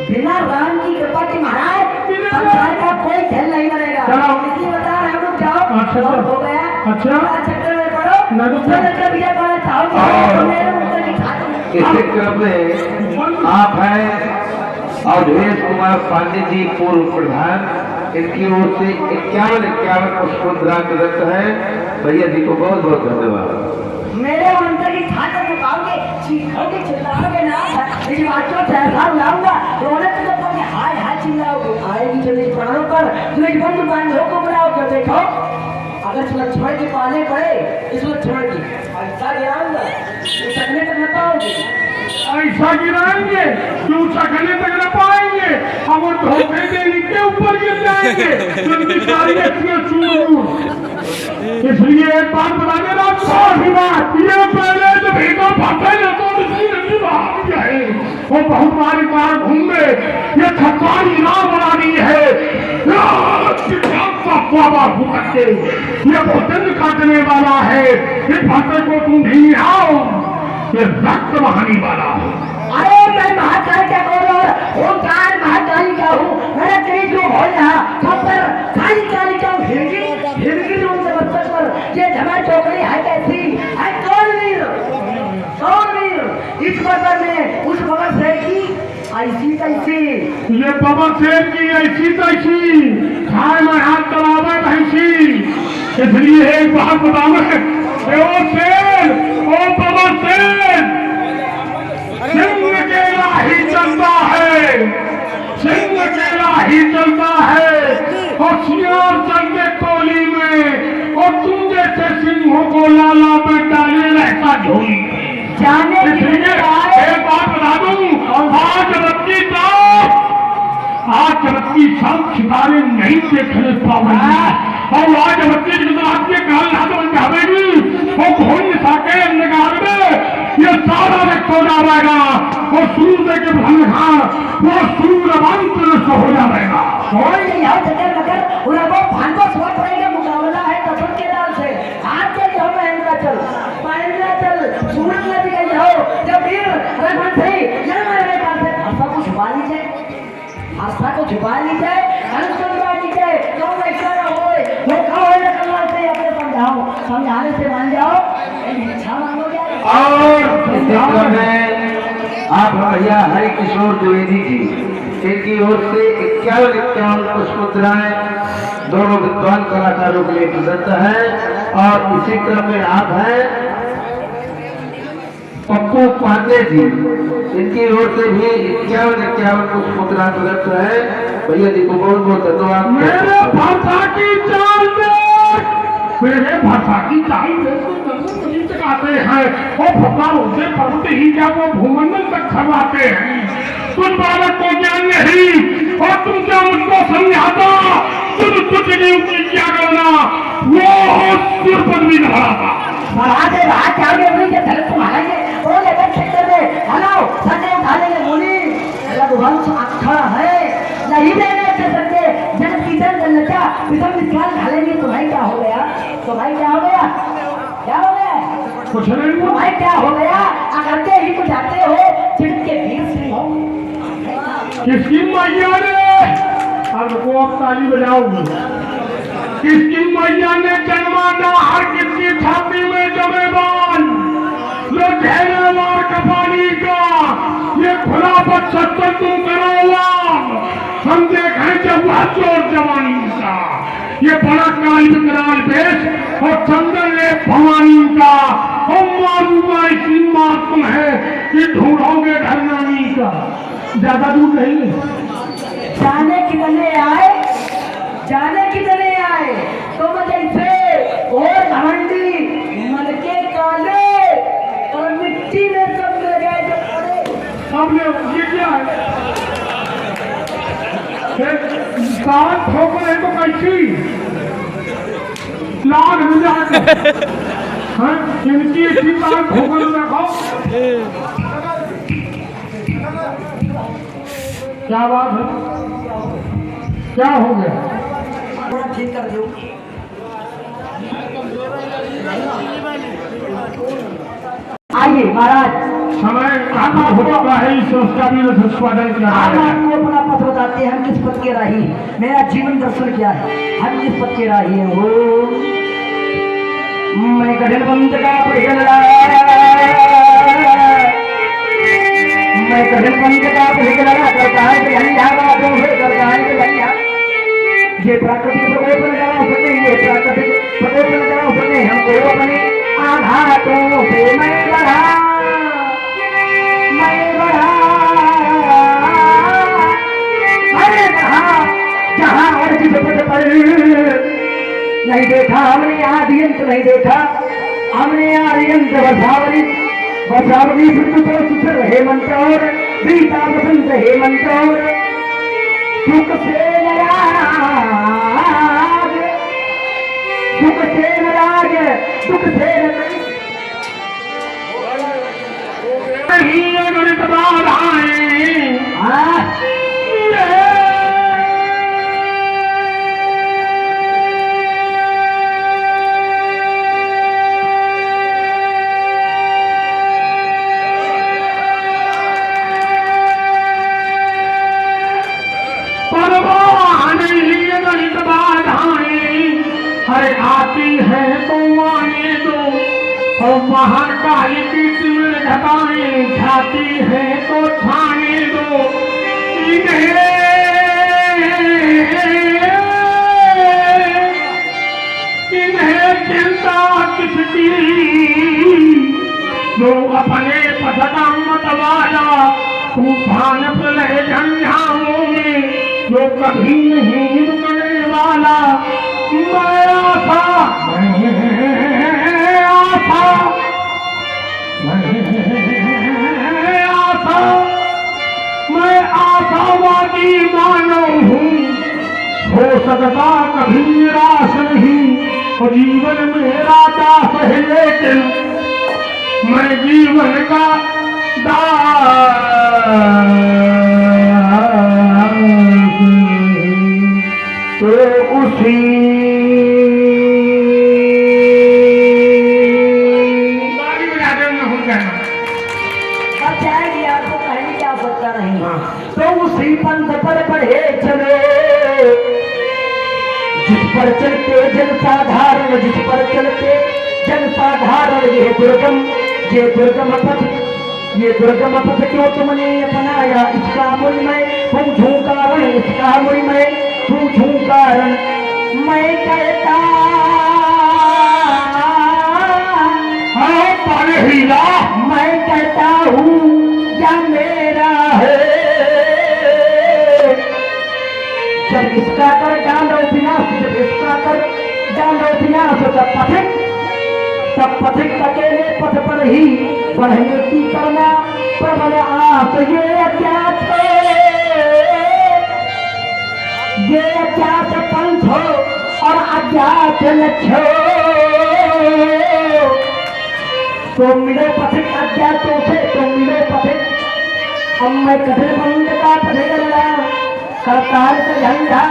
बिना राम की कृपा के महाराज संसार का कोई खेल नहीं बनेगा।
चलो।
इसलिए बता रहे हम लोग जाओ।
अच्छा,
और हो गया।
अच्छा।
चक्कर में पड़ो।
ना तो
भैया कहना चाहोगे तो मेरे उत्तर की छाती।
इस क्रम में आप हैं अवधेश कुमार पांडे जी, पूर्व प्रधान, इनकी ओर से 51 पुष्पोद्रान दत्त है। भैया जी को बहुत बहुत धन्यवाद।
मेरे अंतर की छाती में पाओगे, चीखोगे, चिल्लाओगे ना। लेकिन बच्चों से ऐसा बुलाऊंगा रोने तो जब तुम हाय हाय चिल्लाओगे आएगी चले प्राणों पर जो एक बंधु बांधव को बुलाओगे देखो अगर इस लक्ष्मण के पाले पड़े इस लक्ष्मण की ऐसा गिराऊंगा सकने तक न पाओगे
ऐसा गिराएंगे कि उछलने तक न पाएंगे हम वो धोखे देने के ऊपर गिर जाएंगे उनकी सारी अखियां चूर इसलिए एक बात बता देना कौन सी बात ये पहले जो भेदो भाषा न तो इसकी रंगी बात क्या है वो बहुत बारी बार घूम गए ये छपारी ना बना दी है ये भोजन काटने वाला है इस भाषा को तुम भी आओ ये रक्त बहाने वाला है
अरे मैं महाकाल का कौन ओंकार महाकाली का हूँ मेरा तेज रूप हो यहाँ सब पर काली काली का हिरगी रूप से बच्चों पर ये धमा चौकड़ी है कैसी है कौन वीर इस बदर में उस बगर से की ऐसी कैसी
ये बाबा शेर की ऐसी तैसी खाए में हाथ चलावे भैंसी इसलिए एक बात बतावे ओ शेर ओ बाबा शेर सिंह केला ही चलता है सिंह केला ही चलता है होशियार चलते टोली में और तुम जैसे सिंहों को लाला में डाले रहता झोली
जाने
एक बात बता दूं आज रत्ती सब सितारे नहीं देखने पाएंगे और आज रत्ती गुजरात के काल हाथ बन जाएगी और घोड़ी साके अंधकार में ये सारा रिक्त हो जाएगा वो सूर्य के भंगा वो सूर्यवंत हो जाएगा
कोई नहीं आओ चक्कर मकर उन्हें वो भांगो स्वत रहेगा मुकाबला है कपड़ के लाल से आज के जाओ महेंद्र चल सूरज नदी का जाओ जब वीर रघुवंश यह मेरे पास है आशा को छुपा लीजिए आस्था को छुपा लीजिए धनुष को छुपा लीजिए कौन ऐसा ना होए वो कौन है कमाल से अपने समझाने से मान जाओ इच्छा मांगोगे
और इस चित्र में आप भैया हरि किशोर द्विवेदी जी इनकी ओर से 51 पुष्पमुद्राएं दोनों विद्वान कलाकारों के लिए प्रदत्त है और इसी क्रम में आप हैं पप्पू पांडे जी इनकी ओर से भी 51 पुष्पमुद्रा प्रदत्त है भैया जी को बहुत बहुत धन्यवाद
मेरे भाषा की चाल मेरे भाषा की चाल आते हैं और भगवान उसे पर्वत ही क्या वो भूमंडल तक खवाते हैं तुम बालक को ज्ञान नहीं और तुम क्या मुझको समझाता तुम कुछ नहीं उनकी क्या करना वो सिर पर भी धराता
महाराज रात जाओगे उन्हीं के धरत को मारेंगे वो लेकर क्षेत्र में हलाओ सटे उठा लेंगे बोली रघुवंश अक्षर है नहीं देने दे सकते जन कीचड़ जन लचा विषम विज्ञान ढालेंगे तुम्हारी क्या हो गया क्या हो गया
कुछ नहीं
तुम्हारी क्या हो गया अगर के ही कुछ आते हो चिड़ के वीर सिंह हो
किसकी मैया ने अब को आप ताली बजाओगे किसकी मैया ने जन्माना हर किसकी छाती में जमेबान लो ढेरे मार कपाली का ये खुला बच्चा तुम करोगा हम देखें जब वह चोर जवानी का ये बड़ा काल विकराल भेष और चंदन ले भवानी का और मारूंगा इसी मार तुम्हें कि ढूंढोगे धरनानी का ज्यादा दूर नहीं
जाने कितने आए तुम जैसे और घमंडी मन के काले और मिट्टी में सब मिल गए जो पड़े
हमने ये क्या है कान ठोकर है तो कैसी लाग मिल जाए हाँ इनकी इसी कान ठोकर रखो क्या बात है क्या हो गया
थोड़ा ठीक कर दो आइए महाराज
समय आना होता है इस उसका भी संस्पादन किया
आप आपको अपना पथ बताते हैं हम किस पद के राही मेरा जीवन दर्शन क्या है हम किस पद के राही हैं वो मैं गठन बंद का पिघला मैं गठन बंद का पिघला करता है कि हम यहाँ बातों से करता है कि भैया ये प्राकृतिक प्रकोप न करा सके ये प्राकृतिक प्रकोप न करा सके हमको अपने आघातों से मैं बढ़ा देखा, हमने आदि अंत नहीं देखा, हमने आदि अंत वसावरी वसावरी सुर हेमंत और बीता बसंत हेमंत और सुख से नाराज, सुख से नाराज, दुख से
नहीं गणित बाधाएं परवाह नहीं गणित बाधाएं, अरे आती है तो आने दो, और बाहर काली पीठ में घटाएं, छाती है तो छाने दो। इन्हें चिंता किसकी, जो अपने पसंद मत वाला तूफान प्रलय झंझाओं में जो कभी नहीं रुकने वाला। मैं आशावादी मानव हूँ, हो सकता कभी निराश नहीं, और जीवन मेरा दास है, लेकिन मैं जीवन का दास तो उसी
तो उसी पंथ पर बढ़े चले, जिस पर चलते जन साधारण, जिस पर चलते जन साधारण। ये दुर्गम पथ, ये दुर्गम पथ क्यों तुमने अपनाया, इसका मूल मैं पूछूं कारण, इसका मूल मैं पूछूं कारण। मैं कहता मैं कहता हूँ क्या मेरा है, जब इसका कर डालो विनाश, जब इसका कर डालो विनाश, तब पथिक अकेले पथ पर ही बढ़ने की करना प्रबल आस। ये अज्ञात पंथ और अज्ञात लक्ष्य, तो मिले पथिक अज्ञातों से, तो मिले पथिक। अब मैं कठिन बंद का पथिक करतार का झंडा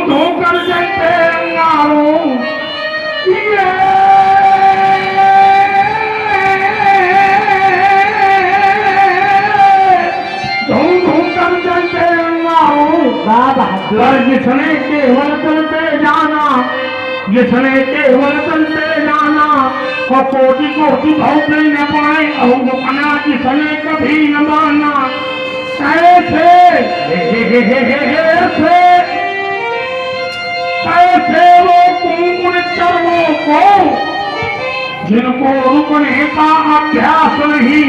धो कर जाते अंगारों, कर जाते अंगारों। जिसने केवल चलते जाना, जिसने केवल चलते जाना, और कोटि कोटि भौंकने न पाए, और रुकना जिसने कभी न माना। ऐसे ऐसे वो कुंकुण चर्मों को, जिनको रुकने का अभ्यास नहीं,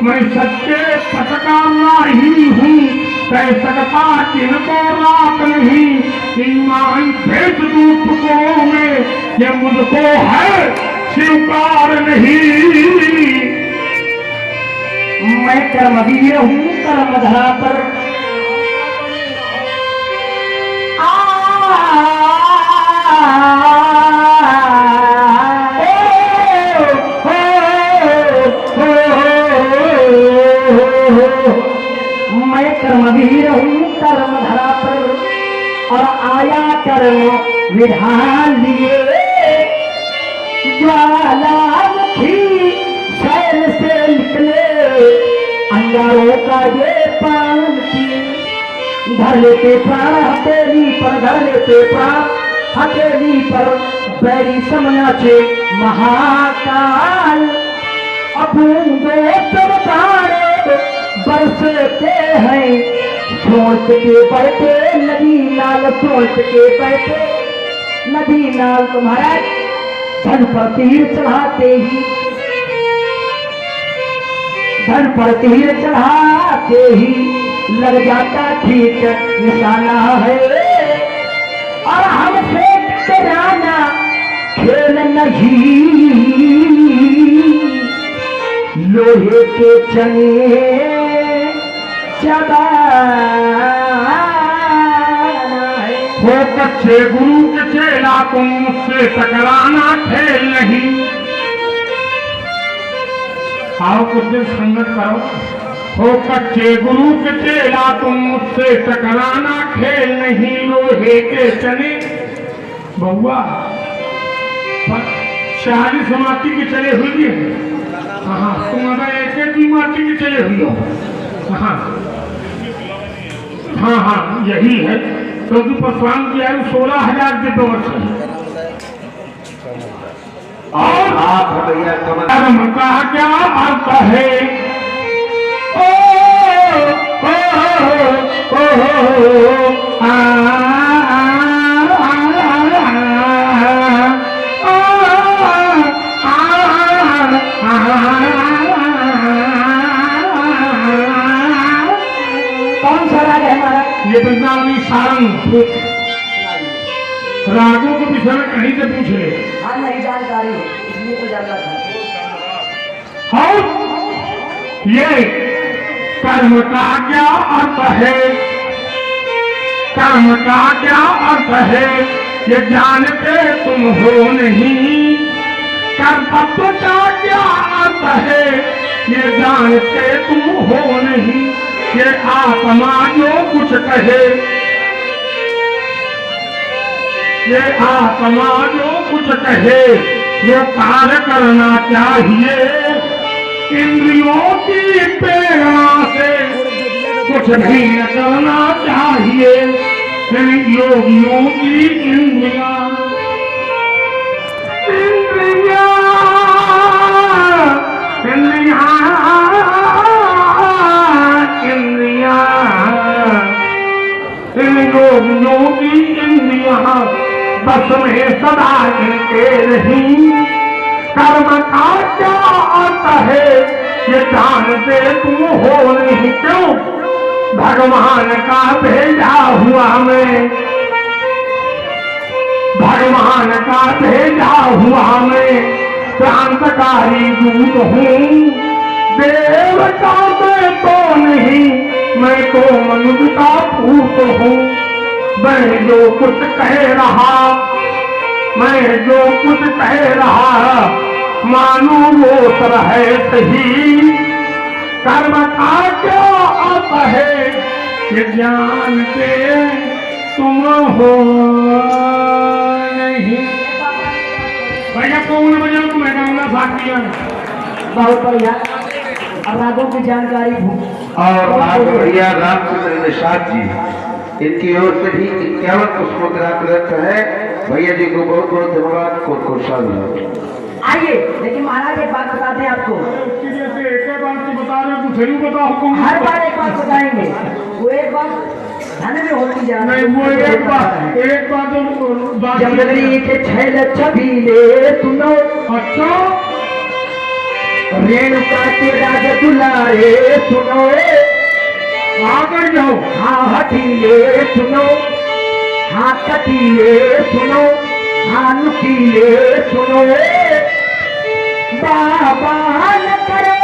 मैं सच्चे पथ का माही हूँ, कह सकता जिनको रात नहीं। ईमान भेज दूं ठुकरों में, ये मुझको है स्वीकार नहीं।
मैं कर्मवीर हूँ कर्मधरा पर, मैं कर्मवीर हूँ कर्मधरा पर, और आया कर्म विधान लिए। ज्वालामुखी शैल से निकले अंगारों का ये प्राण की, धर लेते प्राण हथेली पर, धर लेते प्राण हथेली पर। बैरी समनाचे महाकाल, अबूंदे सब तारे बरसते हैं, सोच के बैठे नदी नाल, सोच के बैठे नदी नाल। तुम्हारा धन पर तीर चढ़ाते ही धन पर तीर चढ़ाते ही लग जाता ठीक निशाना है। और हमसे डराना खेल नहीं, लोहे के चने चबाना है।
हो कच्चे गुरु के चेला तुम मुझसे टकराना खेल नहीं। आओ कुछ दिन संगत करो। हो कच्चे गुरु के चेला तुम मुझसे टकराना खेल नहीं। लोहे के चने बउआ 40 माटी के चले हुई है। हाँ तुम अगर एक भी माटी के चले हुई हो। हाँ हाँ हाँ यही है, क्योंकि परशुराम की आयु 16,000 दिव्य वर्ष है। और
आप भैया कमल
धर्म का क्या अर्थ है? ओ
कौन सा राग है हमारा?
ये वृंदावनी सारंग रागों के विषय में कहीं से पूछ ले।
हाँ नहीं जानकारी है, इसलिए तो जानना था।
और ये कर्म का क्या अर्थ है? कर्म का क्या अर्थ है? ये जानते तुम हो नहीं। कर्तव्य का क्या अर्थ है? ये जानते तुम हो नहीं। ये आत्मा जो कुछ कहे, ये आत्मा जो कुछ कहे वो कार्य करना चाहिए। इंद्रियों की प्रेरणा से कुछ भी न करना चाहिए। इन योगियों की इंद्रियां इंद्रियां इंद्रियां इन योगियों की इंद्रियां बस में सदा इनके नहीं। कर्म का क्या अर्थ है? ये जानते तुम हो नहीं। क्यों? भगवान का भेजा हुआ मैं, भगवान का भेजा हुआ मैं क्रांतकारी दूत हूँ। देवता मैं तो नहीं, मैं तो मनुष्य का पूत हूँ। मैं जो कुछ कह रहा, मैं जो कुछ कह रहा मानो वो सब है सही। कर्म का क्या अर्थ है? ये जानते तुम हो नहीं। भैया कौन बजा तो मैं गाऊंगा साथियों।
बहुत बढ़िया। अब रागों की जानकारी हूँ।
और आप भैया रामचंद्र निषाद जी, इनकी ओर से भी 51 पुष्पोत्तरा प्रदत्त है। भैया जी को बहुत बहुत धन्यवाद, खूब साधुवाद।
आइए, लेकिन महाराज एक बात बता दें आपको।
उसकी जैसे एक बार की बता रहे हो, दूसरी बता हुकुम।
हर बार एक बात बताएंगे, वो एक बात धन में होती जा रही है।
नहीं वो एक बार तो
जंगली के छैल छबीले सुनो।
अच्छा
रेणुका के राज दुलारे सुनो।
आकर जाओ।
हाँ हठीले सुनो, हाँ कटीले सुनो, हाँ नुकीले सुनो। बाबा न करे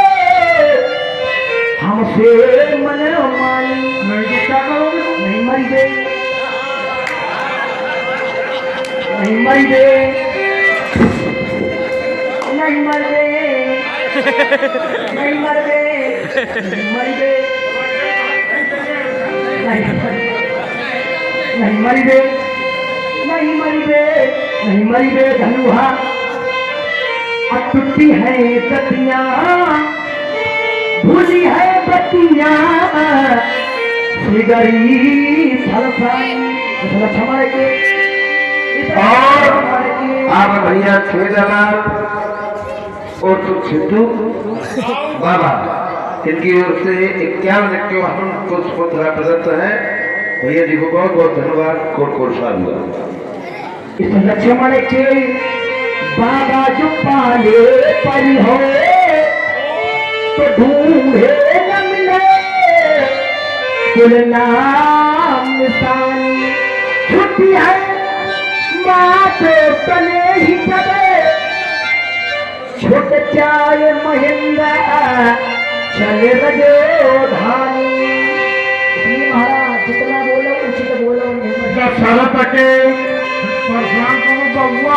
हमसे मन मानी।
नहीं तो क्या करोगे?
नहीं मरी दे, नहीं मरी दे, नहीं मर दे, नहीं मर दे, नहीं मरी दे, नहीं मरी दे, नहीं मरी दे, नहीं मरी दे। धनुहा अब टूटी है कतियां, भूली है बतियां, सिगरी फलसाई हमारे के।
और आप भैया छेदलाल और तो सिद्धू बाबा, इनकी ओर से 51 पुष्पोत्तरा प्रदत्त है। भैया जी को बहुत बहुत धन्यवाद, कोट साधुवाद।
इस लक्ष्मण के बाबा जो पाले पर हो तो ढूंढ तुम्हें न मिले कुल नाम निशानी, छुट्टी है माथे तले ही चले, छुट जाए महेंद्र चले रजो धानी। इसलिए महाराज जितना बोलो उचित बोलो,
दशरथ के परशुराम को हुआ